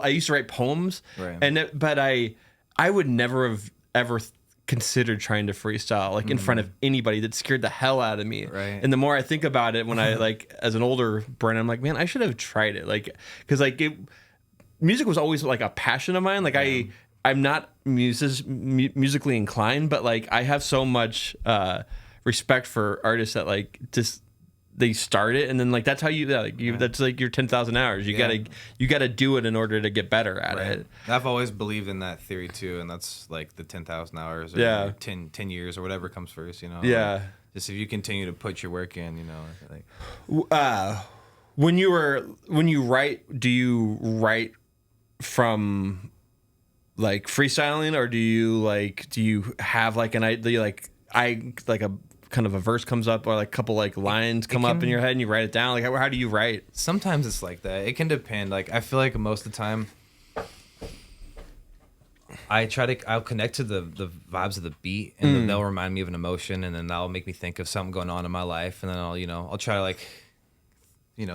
used to write poems, but I would never have ever considered trying to freestyle like in front of anybody. That scared the hell out of me. And the more I think about it, when I like as an older Brent, I'm like, man, I should have tried it. Like, because like music was always like a passion of mine. Like I'm not musically inclined, but like I have so much respect for artists that like just they start it, and then like that's how that's like your 10,000 hours. You gotta do it in order to get better at it. I've always believed in that theory too, and that's like the 10,000 hours or 10 years or whatever comes first, you know. Like, just if you continue to put your work in, you know. Like when you write, do you write from like freestyling, or do you have like an idea, like a kind of a verse comes up, or like a couple like lines come up in your head and you write it down? Like how do you write? Sometimes it's like that. It can depend. Like I feel like most of the time I'll connect to the vibes of the beat, and then they'll remind me of an emotion, and then that'll make me think of something going on in my life, and then I'll try to like,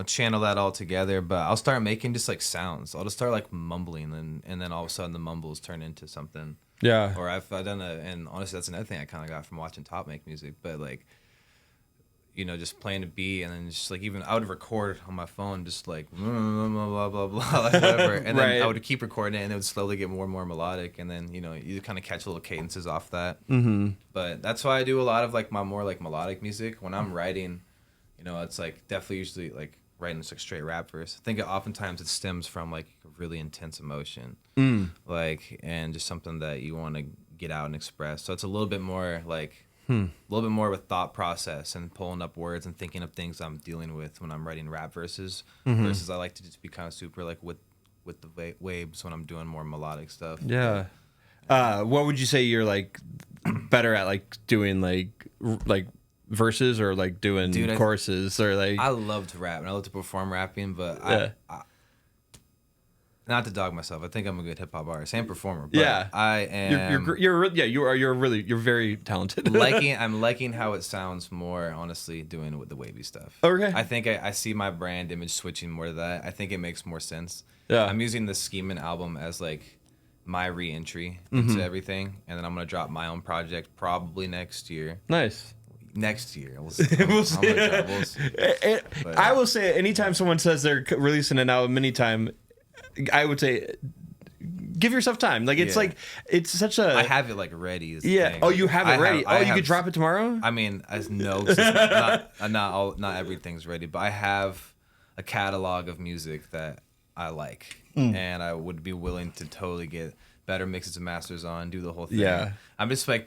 channel that all together. But I'll start making just like sounds. I'll just start like mumbling, and then all of a sudden the mumbles turn into something. Yeah. Or I've done and honestly, that's another thing I kind of got from watching Top make music. But like, just playing a beat, and then just like even I would record on my phone, just like blah blah blah blah, like whatever, and then I would keep recording it, and it would slowly get more and more melodic, and then you kind of catch little cadences off that. But that's why I do a lot of like my more like melodic music when I'm writing. It's like definitely usually like writing this like straight rap verse. I think oftentimes it stems from like a really intense emotion, like, and just something that you want to get out and express. So it's a little bit more like a little bit more of a thought process and pulling up words and thinking of things I'm dealing with when I'm writing rap verses. Versus I like to just be kind of super like with the waves when I'm doing more melodic stuff. Yeah. What would you say you're like better at, like doing like verses, or like doing choruses, or like? I love to rap and I love to perform rapping, but I not to dog myself. I think I'm a good hip hop artist and performer. But I am. You're very talented. I'm liking how it sounds more, honestly, doing with the wavy stuff. Okay. I think I see my brand image switching more to that. I think it makes more sense. Yeah. I'm using the Schemin' album as like my re-entry into everything, and then I'm gonna drop my own project probably next year. Nice. Next year, we'll see. I will say, anytime someone says they're releasing an album anytime, I would say give yourself time. Like it's like it's such a. I have it like ready. Yeah. Oh, you have it ready. You could drop it tomorrow. I mean, not everything's ready, but I have a catalog of music that I like, and I would be willing to totally get better mixes and masters on, do the whole thing. Yeah. I'm just like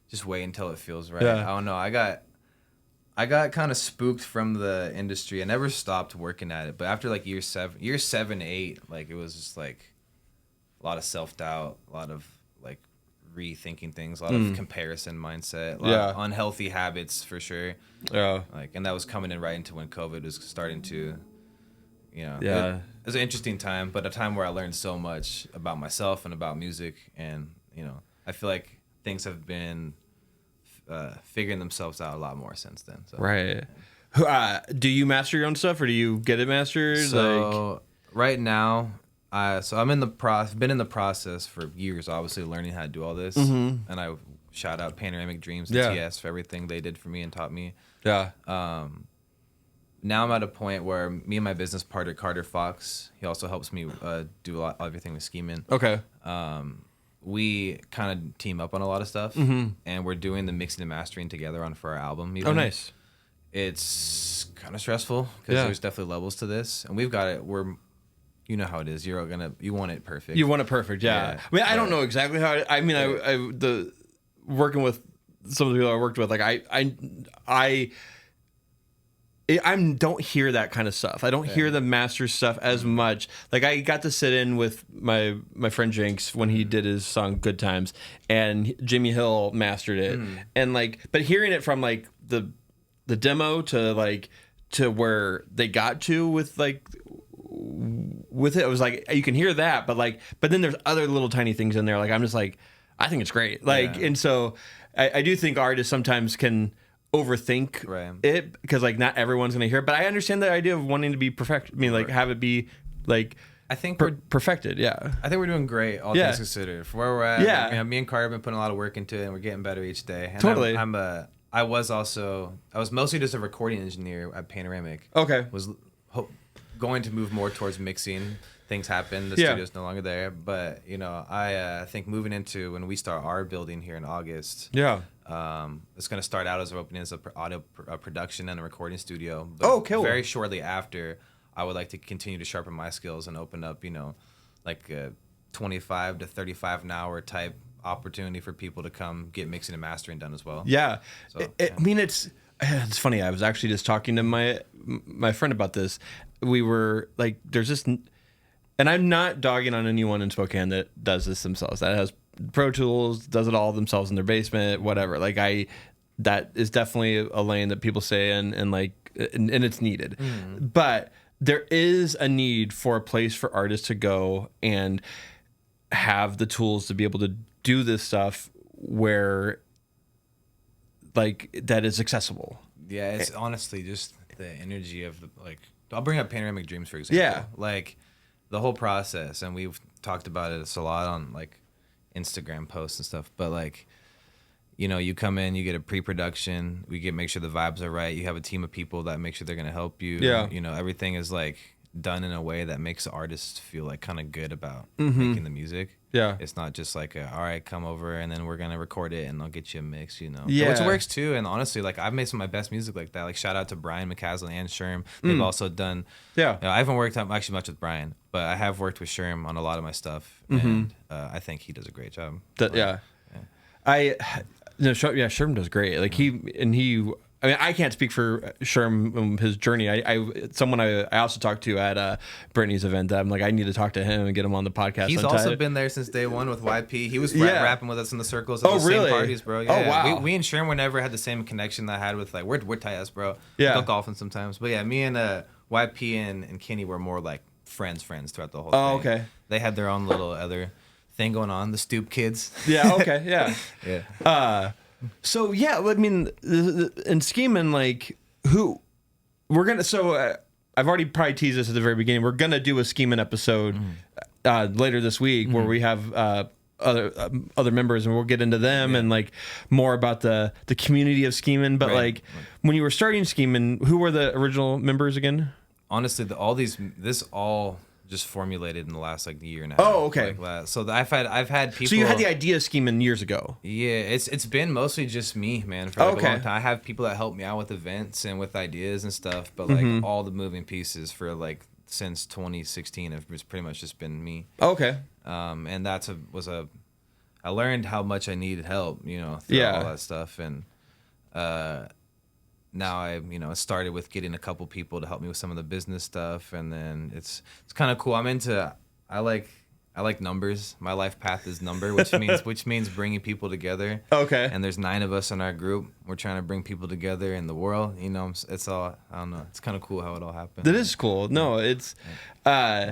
just wait until it feels right. Yeah. I don't know. I got kind of spooked from the industry. I never stopped working at it, but after like year 7, 8, like it was just like lot of self-doubt, a lot of like rethinking things, a lot of comparison mindset, a lot of unhealthy habits for sure. Yeah. Like, and that was coming in right into when COVID was starting to, it was an interesting time, but a time where I learned so much about myself and about music. And, I feel like things have been figuring themselves out a lot more since then. So. Right. Do you master your own stuff or do you get it mastered? So right now, I'm in been in the process for years, obviously learning how to do all this. And I shout out Panoramic Dreams and TS for everything they did for me and taught me. Yeah. Now I'm at a point where me and my business partner, Carter Fox, he also helps me do everything with scheming. Okay. We kind of team up on a lot of stuff, and we're doing the mixing and mastering together for our album. Even. Oh, nice. It's kind of stressful because there's definitely levels to this, and we've got it. You know how it is. You want it perfect. You want it perfect, yeah. I mean, I don't know exactly how. The working with some of the people I worked with, like I don't hear that kind of stuff. I don't hear the master stuff as much. Like I got to sit in with my friend Jinx when he did his song "Good Times," and Jimmy Hill mastered it, and but hearing it from like the demo to where they got to with it, it was like you can hear that, but then there's other little tiny things in there. Like I'm just like, I think it's great. And so I do think artists sometimes can overthink it because like not everyone's gonna hear it. But I understand the idea of wanting to be perfect. I mean, like have it be like I think perfected. Yeah, I think we're doing great, all things considered. For where we're at, yeah. Me and Carter have been putting a lot of work into it, and we're getting better each day. And totally. I was mostly just a recording engineer at Panoramic. Okay. Was going to move more towards mixing. Things happen. The studio's no longer there. But, I think moving into when we start our building here in August. Yeah. It's going to start out as opening as a production and a recording studio. But cool. Very shortly after, I would like to continue to sharpen my skills and open up, like a 25 to 35 an hour type opportunity for people to come get mixing and mastering done as well. Yeah. So, I mean, it's funny. I was actually just talking to my friend about this. We were like, there's this, and I'm not dogging on anyone in Spokane that does this themselves. That has Pro Tools, does it all themselves in their basement, whatever. Like that is definitely a lane that people say and it's needed. But there is a need for a place for artists to go and have the tools to be able to do this stuff where that is accessible. Yeah, it's honestly just the energy of I'll bring up Panoramic Dreams for example. Yeah. Like the whole process, and we've talked about it a lot on Instagram posts and stuff, but you come in, you get a pre-production, make sure the vibes are right, you have a team of people that make sure they're going to help you. Yeah. Everything is done in a way that makes the artist feel kind of good about making the music. Yeah. It's not just all right, come over and then we're going to record it and I'll get you a mix, Yeah. Which works too. And honestly, I've made some of my best music like that. Shout out to Brian McCaslin and Sherm. They've also done, I haven't worked actually much with Brian, but I have worked with Sherm on a lot of my stuff. And I think he does a great job. Sherm does great. I mean, I can't speak for Sherm, his journey. I also talked to at Brittany's event. I'm like, I need to talk to him and get him on the podcast. He's also been there since day one with YP. He was rapping with us in the circles at the same parties, bro. Yeah. Oh, wow. We and Sherm never had the same connection that I had with we're tight ass, bro. Yeah. We go golfing sometimes, but yeah, me and YP and Kenny were more friends throughout the whole thing. Oh, okay. They had their own little other thing going on. The Stoop Kids. Yeah. Okay. Yeah. Yeah. So yeah, I mean, in scheming, who we're gonna. So I've already probably teased this at the very beginning. We're gonna do a scheming episode later this week where we have other members and we'll get into them and more about the community of scheming. But when you were starting scheming, who were the original members again? Honestly, this all just formulated in the last year and a half. Oh, okay. So I've had people. So you had the idea of scheming years ago. Yeah, it's been mostly just me, man, for a long time. I have people that help me out with events and with ideas and stuff, but all the moving pieces for since 2016 have pretty much just been me. Okay. And I learned how much I needed help, through all that stuff, and now I started with getting a couple people to help me with some of the business stuff, and then it's kind of cool. I I like numbers. My life path is number, which means bringing people together. Okay. And there's 9 of us in our group. We're trying to bring people together in the world. You know, it's all, I don't know. It's kind of cool how it all happened. That is cool. No, it's it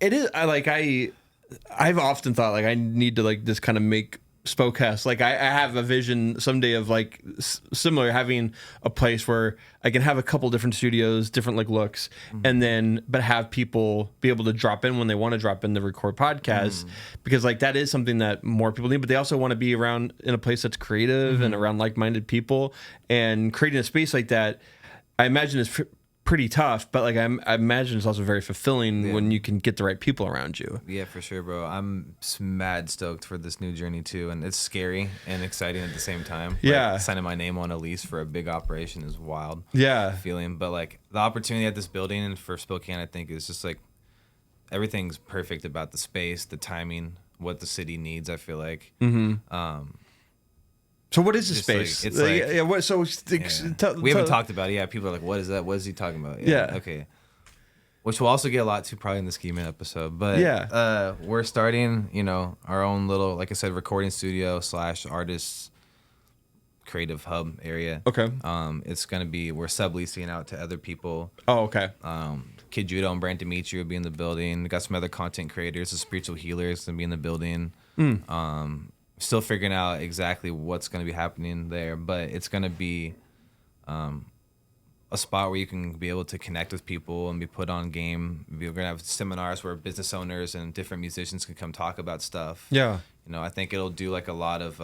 is. I've often thought like I need to like just kind of make Spokecast. Like I have a vision someday of like similar, having a place where I can have a couple different studios, different like looks, and then but have people be able to drop in when they want to drop in to record podcasts, because like that is something that more people need. But they also want to be around in a place that's creative and around like-minded people, and creating a space like that, I imagine is pretty tough, but like I imagine it's also very fulfilling when you can get the right people around you. Yeah, for sure, bro. I'm mad stoked for this new journey too, and it's scary and exciting at the same time. Yeah, like, signing my name on a lease for a big operation is wild. Yeah, feeling, but like the opportunity at this building and for Spokane, I think is just like everything's perfect about the space, the timing, what the city needs. I feel like. So what is the space? Like, it's like, yeah. What? So we haven't talked about it. Yeah, people are like, "What is that? What is he talking about?" Yeah. Okay. Which we'll also get a lot to probably in the Ski Man episode. But we're starting, you know, our own little, like I said, recording studio / artists creative hub area. Okay. It's gonna be, we're subleasing out to other people. Oh, okay. Kid Judo and Brand Dimitri will be in the building. We got some other content creators, the spiritual healers gonna be in the building. Still figuring out exactly what's going to be happening there, but it's going to be a spot where you can be able to connect with people and be put on game. We're going to have seminars where business owners and different musicians can come talk about stuff. Yeah. You know, I think it'll do like a lot of,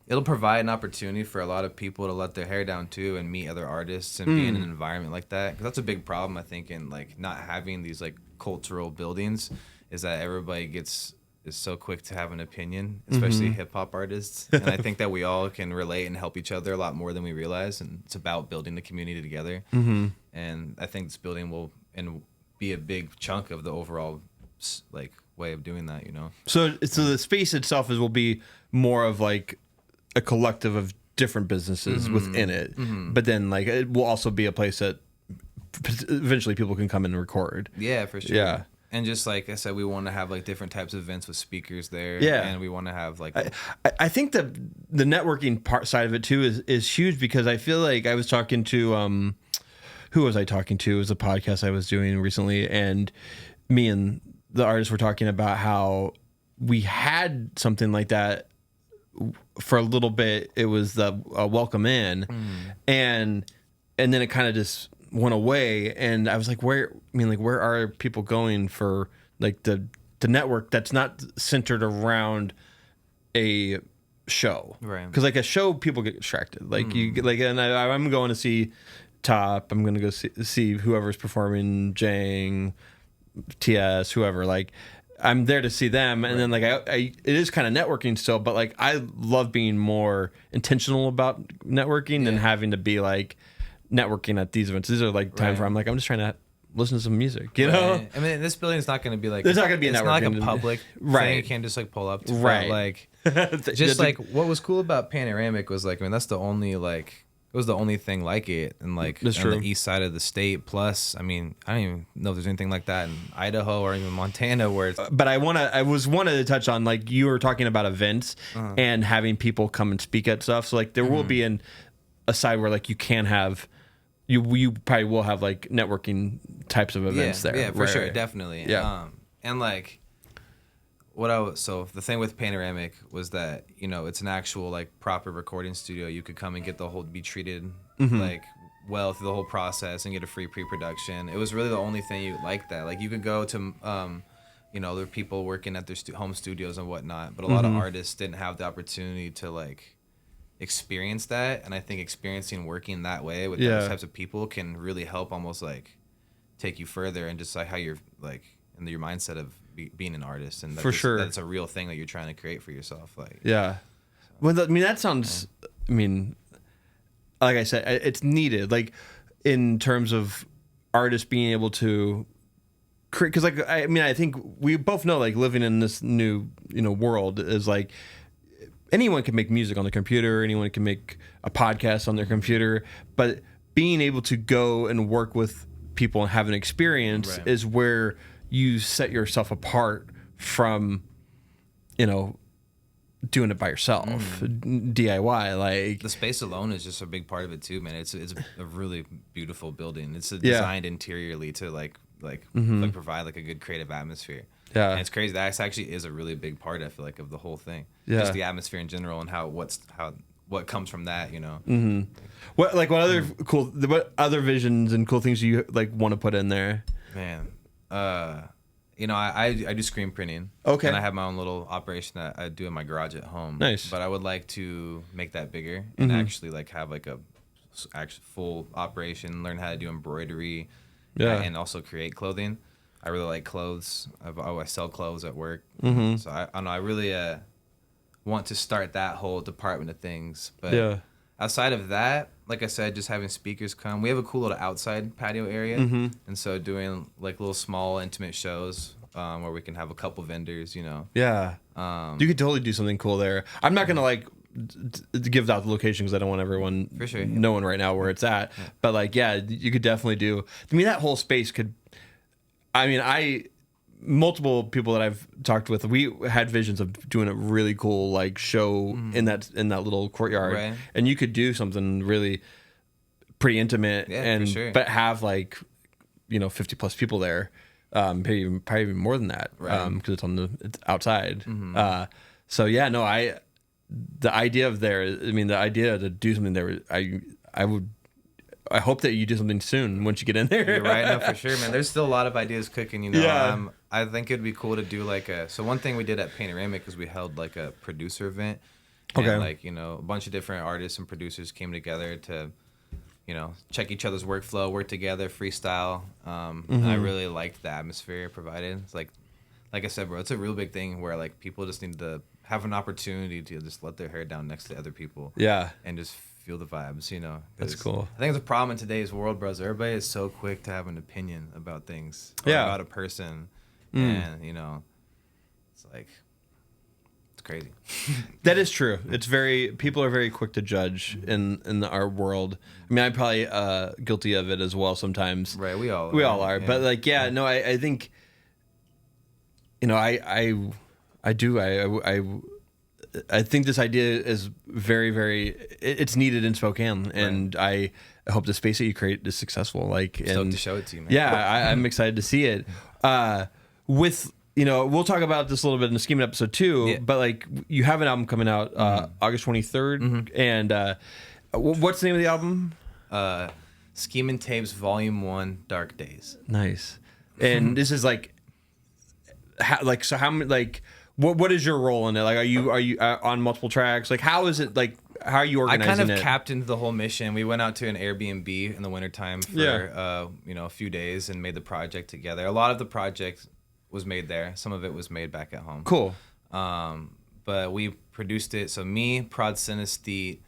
it'll provide an opportunity for a lot of people to let their hair down too and meet other artists and be in an environment like that. Because that's a big problem, I think, in like not having these like cultural buildings, is that everybody is so quick to have an opinion, especially hip hop artists. And I think that we all can relate and help each other a lot more than we realize. And it's about building the community together. And I think this building will be a big chunk of the overall like way of doing that, you know? So the space itself will be more of like a collective of different businesses within it. But then like it will also be a place that eventually people can come in and record. Yeah, for sure. Yeah. And just like I said, we want to have like different types of events with speakers there. Yeah. And we want to have like... I think the networking part side of it too is huge, because I feel like I was talking to... who was I talking to? It was a podcast I was doing recently, and me and the artists were talking about how we had something like that for a little bit. It was the Welcome In, and then it kind of just went away, and I was like, where are people going for like the network that's not centered around a show? Right. Because like a show, people get distracted. Like you like, and I'm going to see Top. I'm going to go see whoever's performing, Jang, TS, whoever. Like I'm there to see them, and then like I it is kind of networking still, but like I love being more intentional about networking than having to be like networking at these events. These are like times where I'm like, I'm just trying to listen to some music, you know? I mean, this building is not going to be like... There's not going to be it's not like a public right thing. You can't just like pull up to right. Like, just like what was cool about Panoramic was like, I mean, that's the only like... It was the only thing like it, and like on the east side of the state. Plus, I mean, I don't even know if there's anything like that in Idaho or even Montana where it's... But I wanted to touch on, like, you were talking about events and having people come and speak at stuff. So like there will be a side where like you can have... You probably will have like networking types of events there. Yeah, for sure, definitely. Yeah. And like so the thing with Panoramic was that, you know, it's an actual like proper recording studio. You could come and get be treated like well through the whole process and get a free pre-production. It was really the only thing you like that. Like you could go to you know, there are people working at their home studios and whatnot, but a lot of artists didn't have the opportunity to like experience that. And I think experiencing working that way with those types of people can really help almost like take you further, and just like how you're like in your mindset of being an artist, and for sure that's a real thing that you're trying to create for yourself. Like well, I mean, that sounds I mean, like I said, it's needed, like in terms of artists being able to create, because like I mean, I think we both know like living in this new, you know, world is like anyone can make music on the computer, anyone can make a podcast on their computer, but being able to go and work with people and have an experience is where you set yourself apart from, you know, doing it by yourself, DIY. Like the space alone is just a big part of it too, man. It's a really beautiful building. It's designed interiorly to like provide like a good creative atmosphere. Yeah, and it's crazy. That actually is a really big part, I feel like, of the whole thing. Yeah, just the atmosphere in general and what comes from that, you know. What other visions and cool things you like want to put in there? Man, you know, I do screen printing. Okay. And I have my own little operation that I do in my garage at home. Nice. But I would like to make that bigger and actually like have like a actual full operation, learn how to do embroidery, and also create clothing. I really like clothes. I sell clothes at work. So I don't know. I really want to start that whole department of things. But outside of that, like I said, just having speakers come. We have a cool little outside patio area, and so doing like little small intimate shows where we can have a couple vendors. You know. Yeah. You could totally do something cool there. I'm not gonna like give out the location because I don't want everyone for sure knowing right now where it's at. But like, yeah, you could definitely do. I mean, that whole space could. I mean, multiple people that I've talked with, we had visions of doing a really cool like show in that little courtyard, right. And you could do something really pretty intimate, for sure. But have like, you know, 50 plus people there, probably even more than that, right? Because it's outside. So yeah, no, the idea to do something there, I hope that you do something soon once you get in there. You're right, no, for sure, man. There's still a lot of ideas cooking, you know. Yeah. I think it'd be cool to do like so one thing we did at Panoramic is we held like a producer event. Okay. And like, you know, a bunch of different artists and producers came together to, you know, check each other's workflow, work together, freestyle. And I really liked the atmosphere it provided. It's like I said, bro, it's a real big thing where like people just need to have an opportunity to just let their hair down next to other people. Yeah. And just feel the vibes, you know. That's cool. I think it's a problem in today's world, bros. Everybody is so quick to have an opinion about things, about a person, and you know, it's like it's crazy. That is true. People are very quick to judge in our world. I mean, I'm probably guilty of it as well sometimes. Right, we all are. Yeah. But like, no, I think, you know, I think this idea is very, very. It's needed in Spokane, and I hope the space that you create is successful. Like, stoked to show it to you, man. Yeah, I'm excited to see it. With we'll talk about this a little bit in the Scheming episode too. But like, you have an album coming out August 23rd, and what's the name of the album? Scheming Tapes Volume 1, Dark Days. Nice. And this is like, how many like. What is your role in it? Like, are you on multiple tracks? Like, how is it? Like, how are you organizing it? I kind of captained the whole mission. We went out to an Airbnb in the wintertime for a few days and made the project together. A lot of the project was made there. Some of it was made back at home. Cool. But we produced it. So me, Prod Synesthete,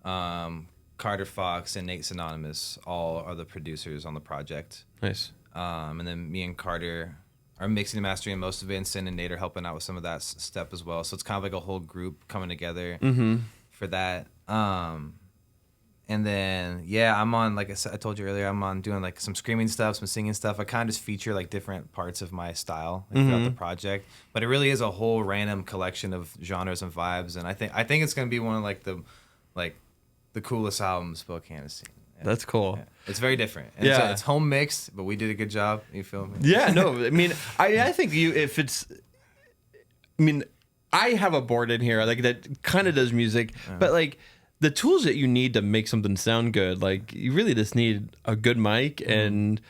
Carter Fox, and Nate Synonymous all are the producers on the project. Nice. And then me and Carter are mixing and mastering most of it, and Sin and Nate are helping out with some of that step as well. So it's kind of like a whole group coming together for that. And then I'm on, like I said, I told you earlier, I'm on doing like some screaming stuff, some singing stuff. I kind of just feature like different parts of my style throughout the project, but it really is a whole random collection of genres and vibes. And I think it's gonna be one of the coolest albums Spokane has seen. Yeah. That's cool. Yeah. It's very different. And it's home mixed, but we did a good job. You feel me? Yeah, no, I mean, I think I have a board in here like that kind of does music, but like the tools that you need to make something sound good, like you really just need a good mic and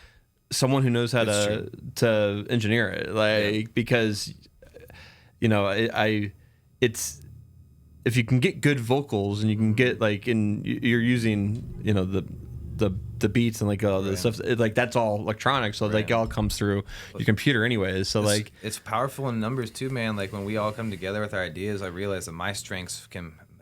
someone who knows how to engineer it, like because you know it's if you can get good vocals and you can get like you're using the beats and like all the stuff, like that's all electronic, so like it all comes through your computer anyways. So it's powerful in numbers too, man. Like when we all come together with our ideas, I realize that my strengths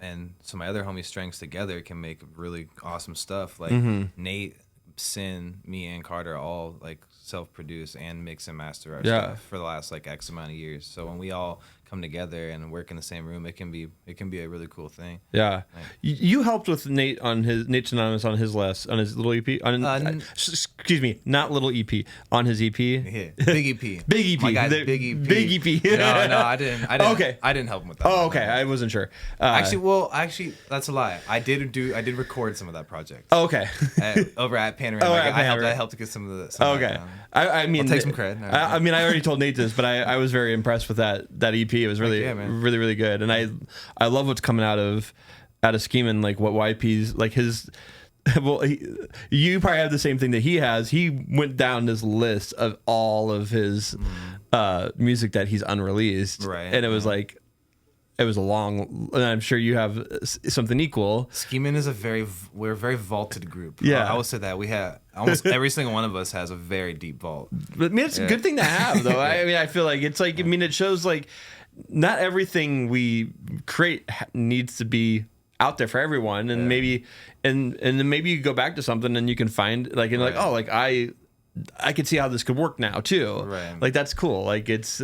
and some of my other homies' strengths together can make really awesome stuff. Like Nate, Sin, me, and Carter all like self-produce and mix and master our stuff for the last like X amount of years. So when we all come together and work in the same room, it can be a really cool thing. Yeah, you helped with Nate Synonymous on his little EP. Excuse me, not little EP, on his EP. Yeah, big EP, big EP, my guy's big EP, big EP. No, I didn't. Okay, I didn't help him with that. Oh, okay, I wasn't sure. Actually, that's a lie. I did record some of that project. Oh, okay, over at Panorama. I helped to get some of the. Okay, I mean, I'll take some credit. I mean, I already told Nate this, but I was very impressed with that EP. It was really, really, really good, and I love what's coming out of Scheming, like what YP's like his. Well, you probably have the same thing that he has. He went down this list of all of his music that he's unreleased, right? And it was like. It was a long, and I'm sure you have something equal. Scheming is we're a very vaulted group. Yeah, I will say that we have almost every single one of us has a very deep vault. But I mean, it's a good thing to have, though. I mean, I feel like it's like, I mean, it shows like not everything we create needs to be out there for everyone, and maybe, and then maybe you go back to something and you can find like, and like, oh, like I could see how this could work now too. Right. Like that's cool. Like it's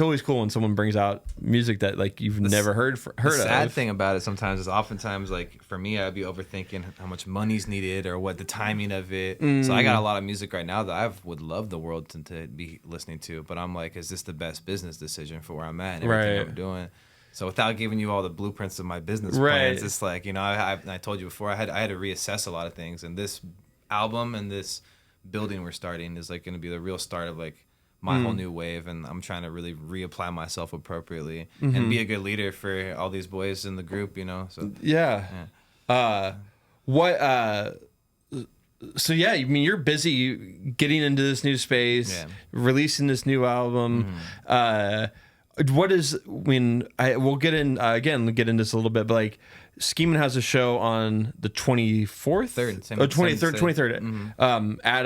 always cool when someone brings out music that like you've never heard of. The sad thing about it sometimes is oftentimes like for me, I'd be overthinking how much money's needed or what the timing of it. So I got a lot of music right now that I would love the world to be listening to, but I'm like, is this the best business decision for where I'm at and everything I'm doing? So without giving you all the blueprints of my business plans, it's like, you know, I told you before, I had to reassess a lot of things, and this album and this building we're starting is like going to be the real start of like my whole new wave, and I'm trying to really reapply myself appropriately and be a good leader for all these boys in the group, you know. So so yeah, I mean, you're busy getting into this new space, releasing this new album. What is when we'll get in get into this a little bit, but like Scheming has a show on the 24th, 23rd, at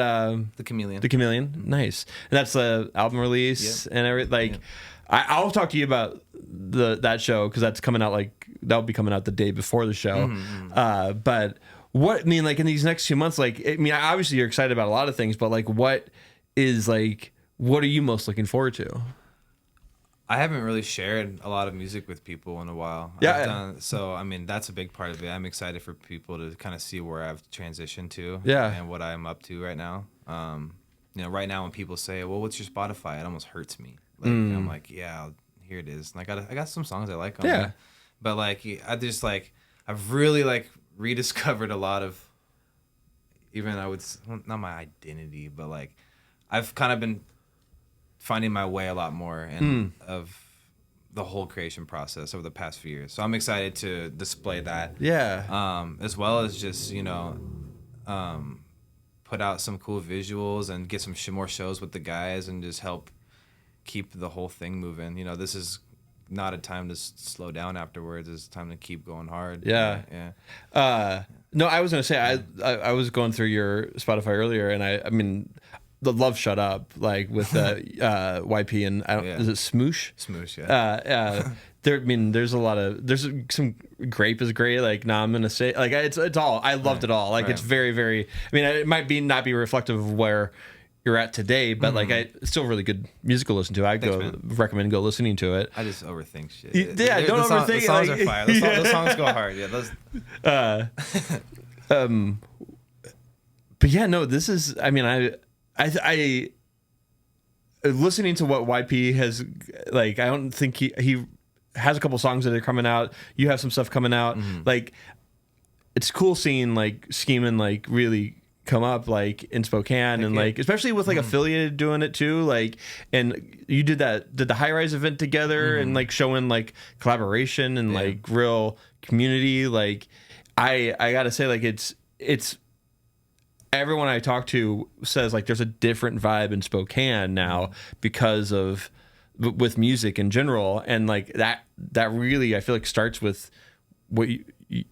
the Chameleon. The Chameleon, nice. And that's the album release and everything. Like, I'll talk to you about that show because that's coming out that'll be coming out the day before the show. But what I mean, like in these next 2 months, like I mean, obviously you're excited about a lot of things, but like what are you most looking forward to? I haven't really shared a lot of music with people in a while. So I mean, that's a big part of it. I'm excited for people to kind of see where I've transitioned to, and what I'm up to right now. You know, right now when people say, "Well, what's your Spotify?" it almost hurts me. Like I'm like, "Yeah, here it is." And I got some songs I like on there, but like I've really like rediscovered a lot of, even not my identity, but like I've kind of been finding my way a lot more of the whole creation process over the past few years. So I'm excited to display that. As well as just, you know, put out some cool visuals and get some more shows with the guys and just help keep the whole thing moving. You know, this is not a time to slow down afterwards. It's time to keep going hard. No, I was going to say, I was going through your Spotify earlier, and I mean, the Love Shut Up, like with YP and is it Smoosh? Smoosh, there's a lot of some Grape is great. Like, I'm gonna say like it's all I loved it all. Like it's very, very. I mean, it might not be reflective of where you're at today, but like it's still really good music to listen to. I recommend go listening to it. I just overthink shit. Don't overthink. The songs are fire. The songs go hard. Yeah, those. But yeah, no, this is. I mean, I listening to what YP has, like, I don't think he has a couple songs that are coming out. You have some stuff coming out. Like, it's cool seeing like Scheming like really come up like in Spokane and like especially with like Affiliated doing it too. Like, and you did the High Rise event together and like showing like collaboration and like real community. Like, I gotta say, like it's. Everyone I talk to says like there's a different vibe in Spokane now because of with music in general, and like that really I feel like starts with what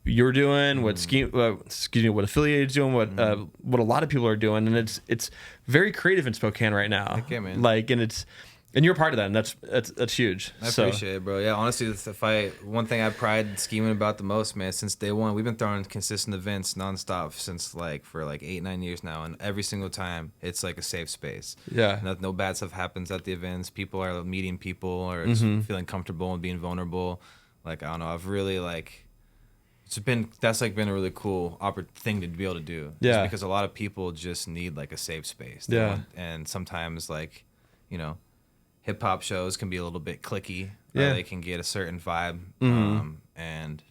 you're doing, what what Affiliated's doing, what a lot of people are doing, and it's very creative in Spokane right now. Okay, man. Like, and it's And you're part of that, and that's huge. I appreciate it, bro. Yeah, honestly, one thing I pride scheming about the most, man, since day one, we've been throwing consistent events nonstop since for 8-9 years now, and every single time it's like a safe space. Yeah. No bad stuff happens at the events. People are meeting people or just feeling comfortable and being vulnerable. Like, I don't know, I've really that's been a really cool thing to be able to do. Yeah. Just because a lot of people just need like a safe space. And sometimes hip hop shows can be a little bit cliquey. Yeah. They can get a certain vibe. And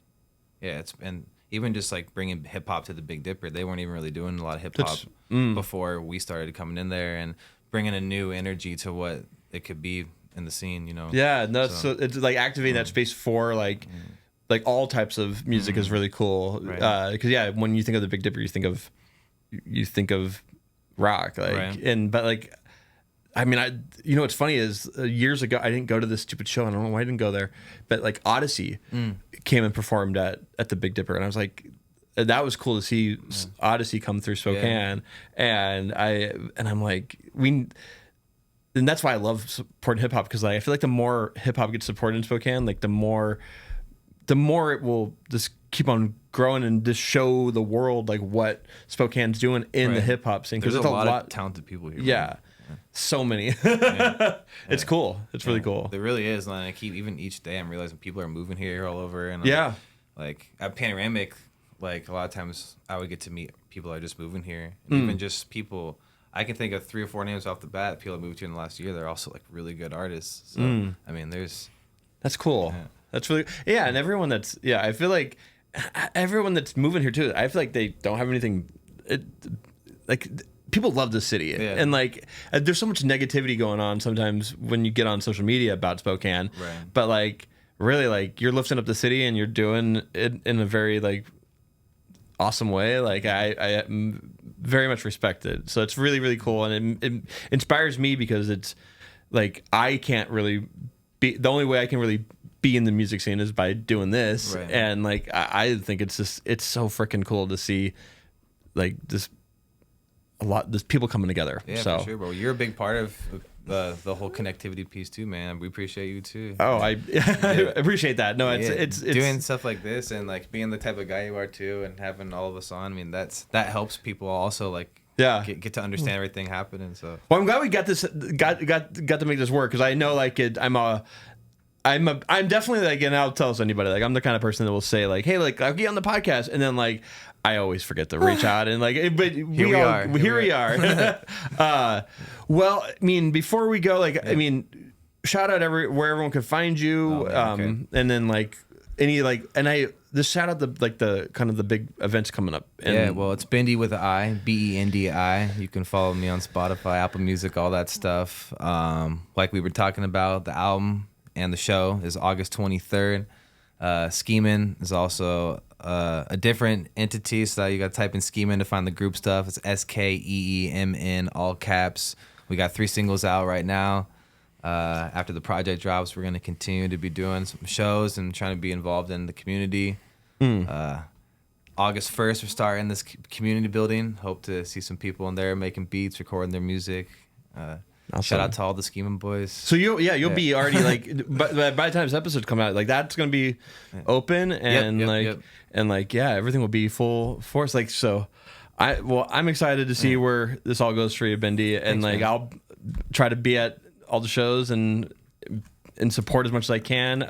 even just like bringing hip hop to the Big Dipper, they weren't even really doing a lot of hip hop before we started coming in there and bringing a new energy to what it could be in the scene, Yeah, no, so it's like activating that space for like all types of music is really cool. Right. Because when you think of the Big Dipper, you think of rock, like, right. but like, I mean, what's funny is years ago I didn't go to this stupid show. I don't know why I didn't go there, but like Odyssey came and performed at the Big Dipper, and I was like, that was cool to see Odyssey come through Spokane, and I'm like, and that's why I love supporting hip hop, because like I feel like the more hip hop gets supported in Spokane, like the more it will just keep on growing and just show the world like what Spokane's doing in the hip hop scene. Because there's a lot of talented people here. Yeah. So many. It's cool. It's really cool. There really is. And I keep, even each day, I'm realizing people are moving here all over. And like at Panoramic, like a lot of times I would get to meet people that are just moving here. And even just people, I can think of 3 or 4 names off the bat, people that moved here in the last year. They're also like really good artists. So, I mean, that's cool. Yeah. That's really, and everyone that's, I feel like everyone that's moving here too, I feel like they don't have anything, people love the city, and like there's so much negativity going on sometimes when you get on social media about Spokane, but like really, like you're lifting up the city and you're doing it in a very like awesome way. Like I very much respect it, so it's really, really cool, and it inspires me, because it's like I can't really be, the only way I can really be in the music scene is by doing this, and like I think it's so freaking cool to see like there's people coming together. Yeah, so. For sure, bro. You're a big part of the whole connectivity piece too, man. We appreciate you too. Oh, I appreciate that. No, it's doing stuff like this and like being the type of guy you are too, and having all of us on. I mean, that helps people also like get to understand everything happening. So well, I'm glad we got to make this work, because I know like I'm definitely like, and I'll tell anybody, like I'm the kind of person that will say like, hey, like I'll get on the podcast, and then like I always forget to reach out, and like, but here we are. Well, I mean, before we go, like, I mean, shout out where everyone can find you, and then like any like, and just shout out the kind of the big events coming up. And, well, it's Bendi with an I, BENDI. You can follow me on Spotify, Apple Music, all that stuff. Like we were talking about, the album and the show is August 23rd. Schemin is also a different entity, so you got to type in Schemin to find the group stuff. It's SKEEMN, all caps. We got 3 singles out right now. After the project drops, we're going to continue to be doing some shows and trying to be involved in the community. August 1st, we're starting this community building. Hope to see some people in there making beats, recording their music. Awesome. Shout out to all the Schemin' boys. So you'll be already like by the time this episode come out, like that's gonna be open, and everything will be full force. Like, so I'm excited to see where this all goes for you, Bendi, and Thanks, man. I'll try to be at all the shows and support as much as I can.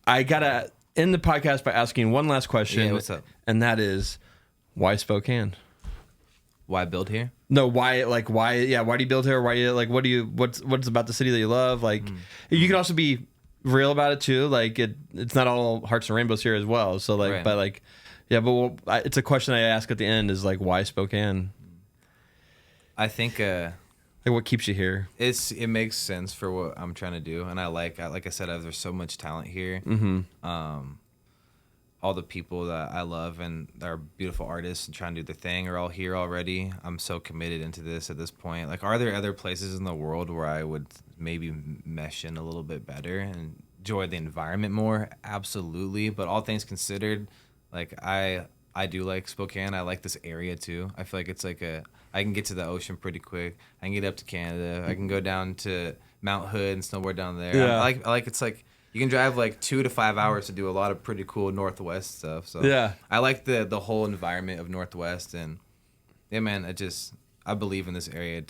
I gotta end the podcast by asking one last question. Yeah, what's up? And that is, why Spokane? Why build here? No, why do you build here? What's about the city that you love? Like, you can also be real about it too. Like, it's not all hearts and rainbows here as well. So like, but like, it's a question I ask at the end is like, why Spokane? I think like, what keeps you here? It makes sense for what I'm trying to do, and like I said, there's so much talent here. All the people that I love and are beautiful artists and trying to do their thing are all here already. I'm so committed into this at this point. Like, are there other places in the world where I would maybe mesh in a little bit better and enjoy the environment more? Absolutely. But all things considered, like I do like Spokane. I like this area too. I feel like it's like I can get to the ocean pretty quick. I can get up to Canada. I can go down to Mount Hood and snowboard down there. Yeah. I like it's like you can drive like 2 to 5 hours to do a lot of pretty cool Northwest stuff. So yeah, I like the whole environment of Northwest, and yeah, man, I believe in this area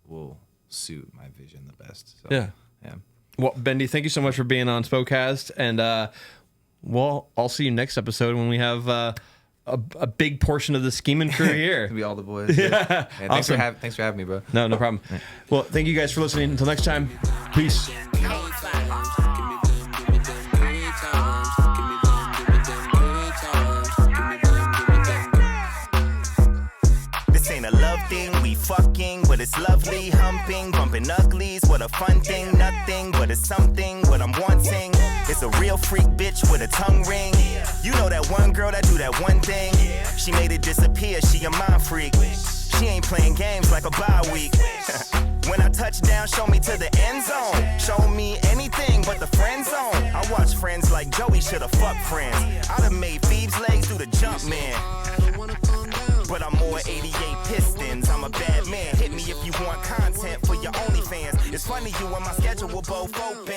will suit my vision the best. So, yeah. Well, Bendi, thank you so much for being on Spokecast, and well, I'll see you next episode when we have a big portion of the scheming crew here. It'll be all the boys. Yeah. Thanks Awesome. thanks for having me, bro. No problem. Well, thank you guys for listening. Until next time, peace. This ain't a love thing, we fucking, but it's lovely. Humping, bumping uglies, what a fun thing. Nothing, but it's something, what I'm wanting. It's a real freak bitch with a tongue ring. You know that one girl that do that one thing. She made it disappear, she a mind freak. She ain't playing games like a bye week. When I touch down, show me to the end zone. Show me anything but the friend zone. I watch Friends like Joey shoulda fucked Friends. I'd have made Phoebe's legs do the jump, man. But I'm more 88 Pistons, I'm a bad man. Hit me if you want content for your OnlyFans. It's funny you and my schedule both open.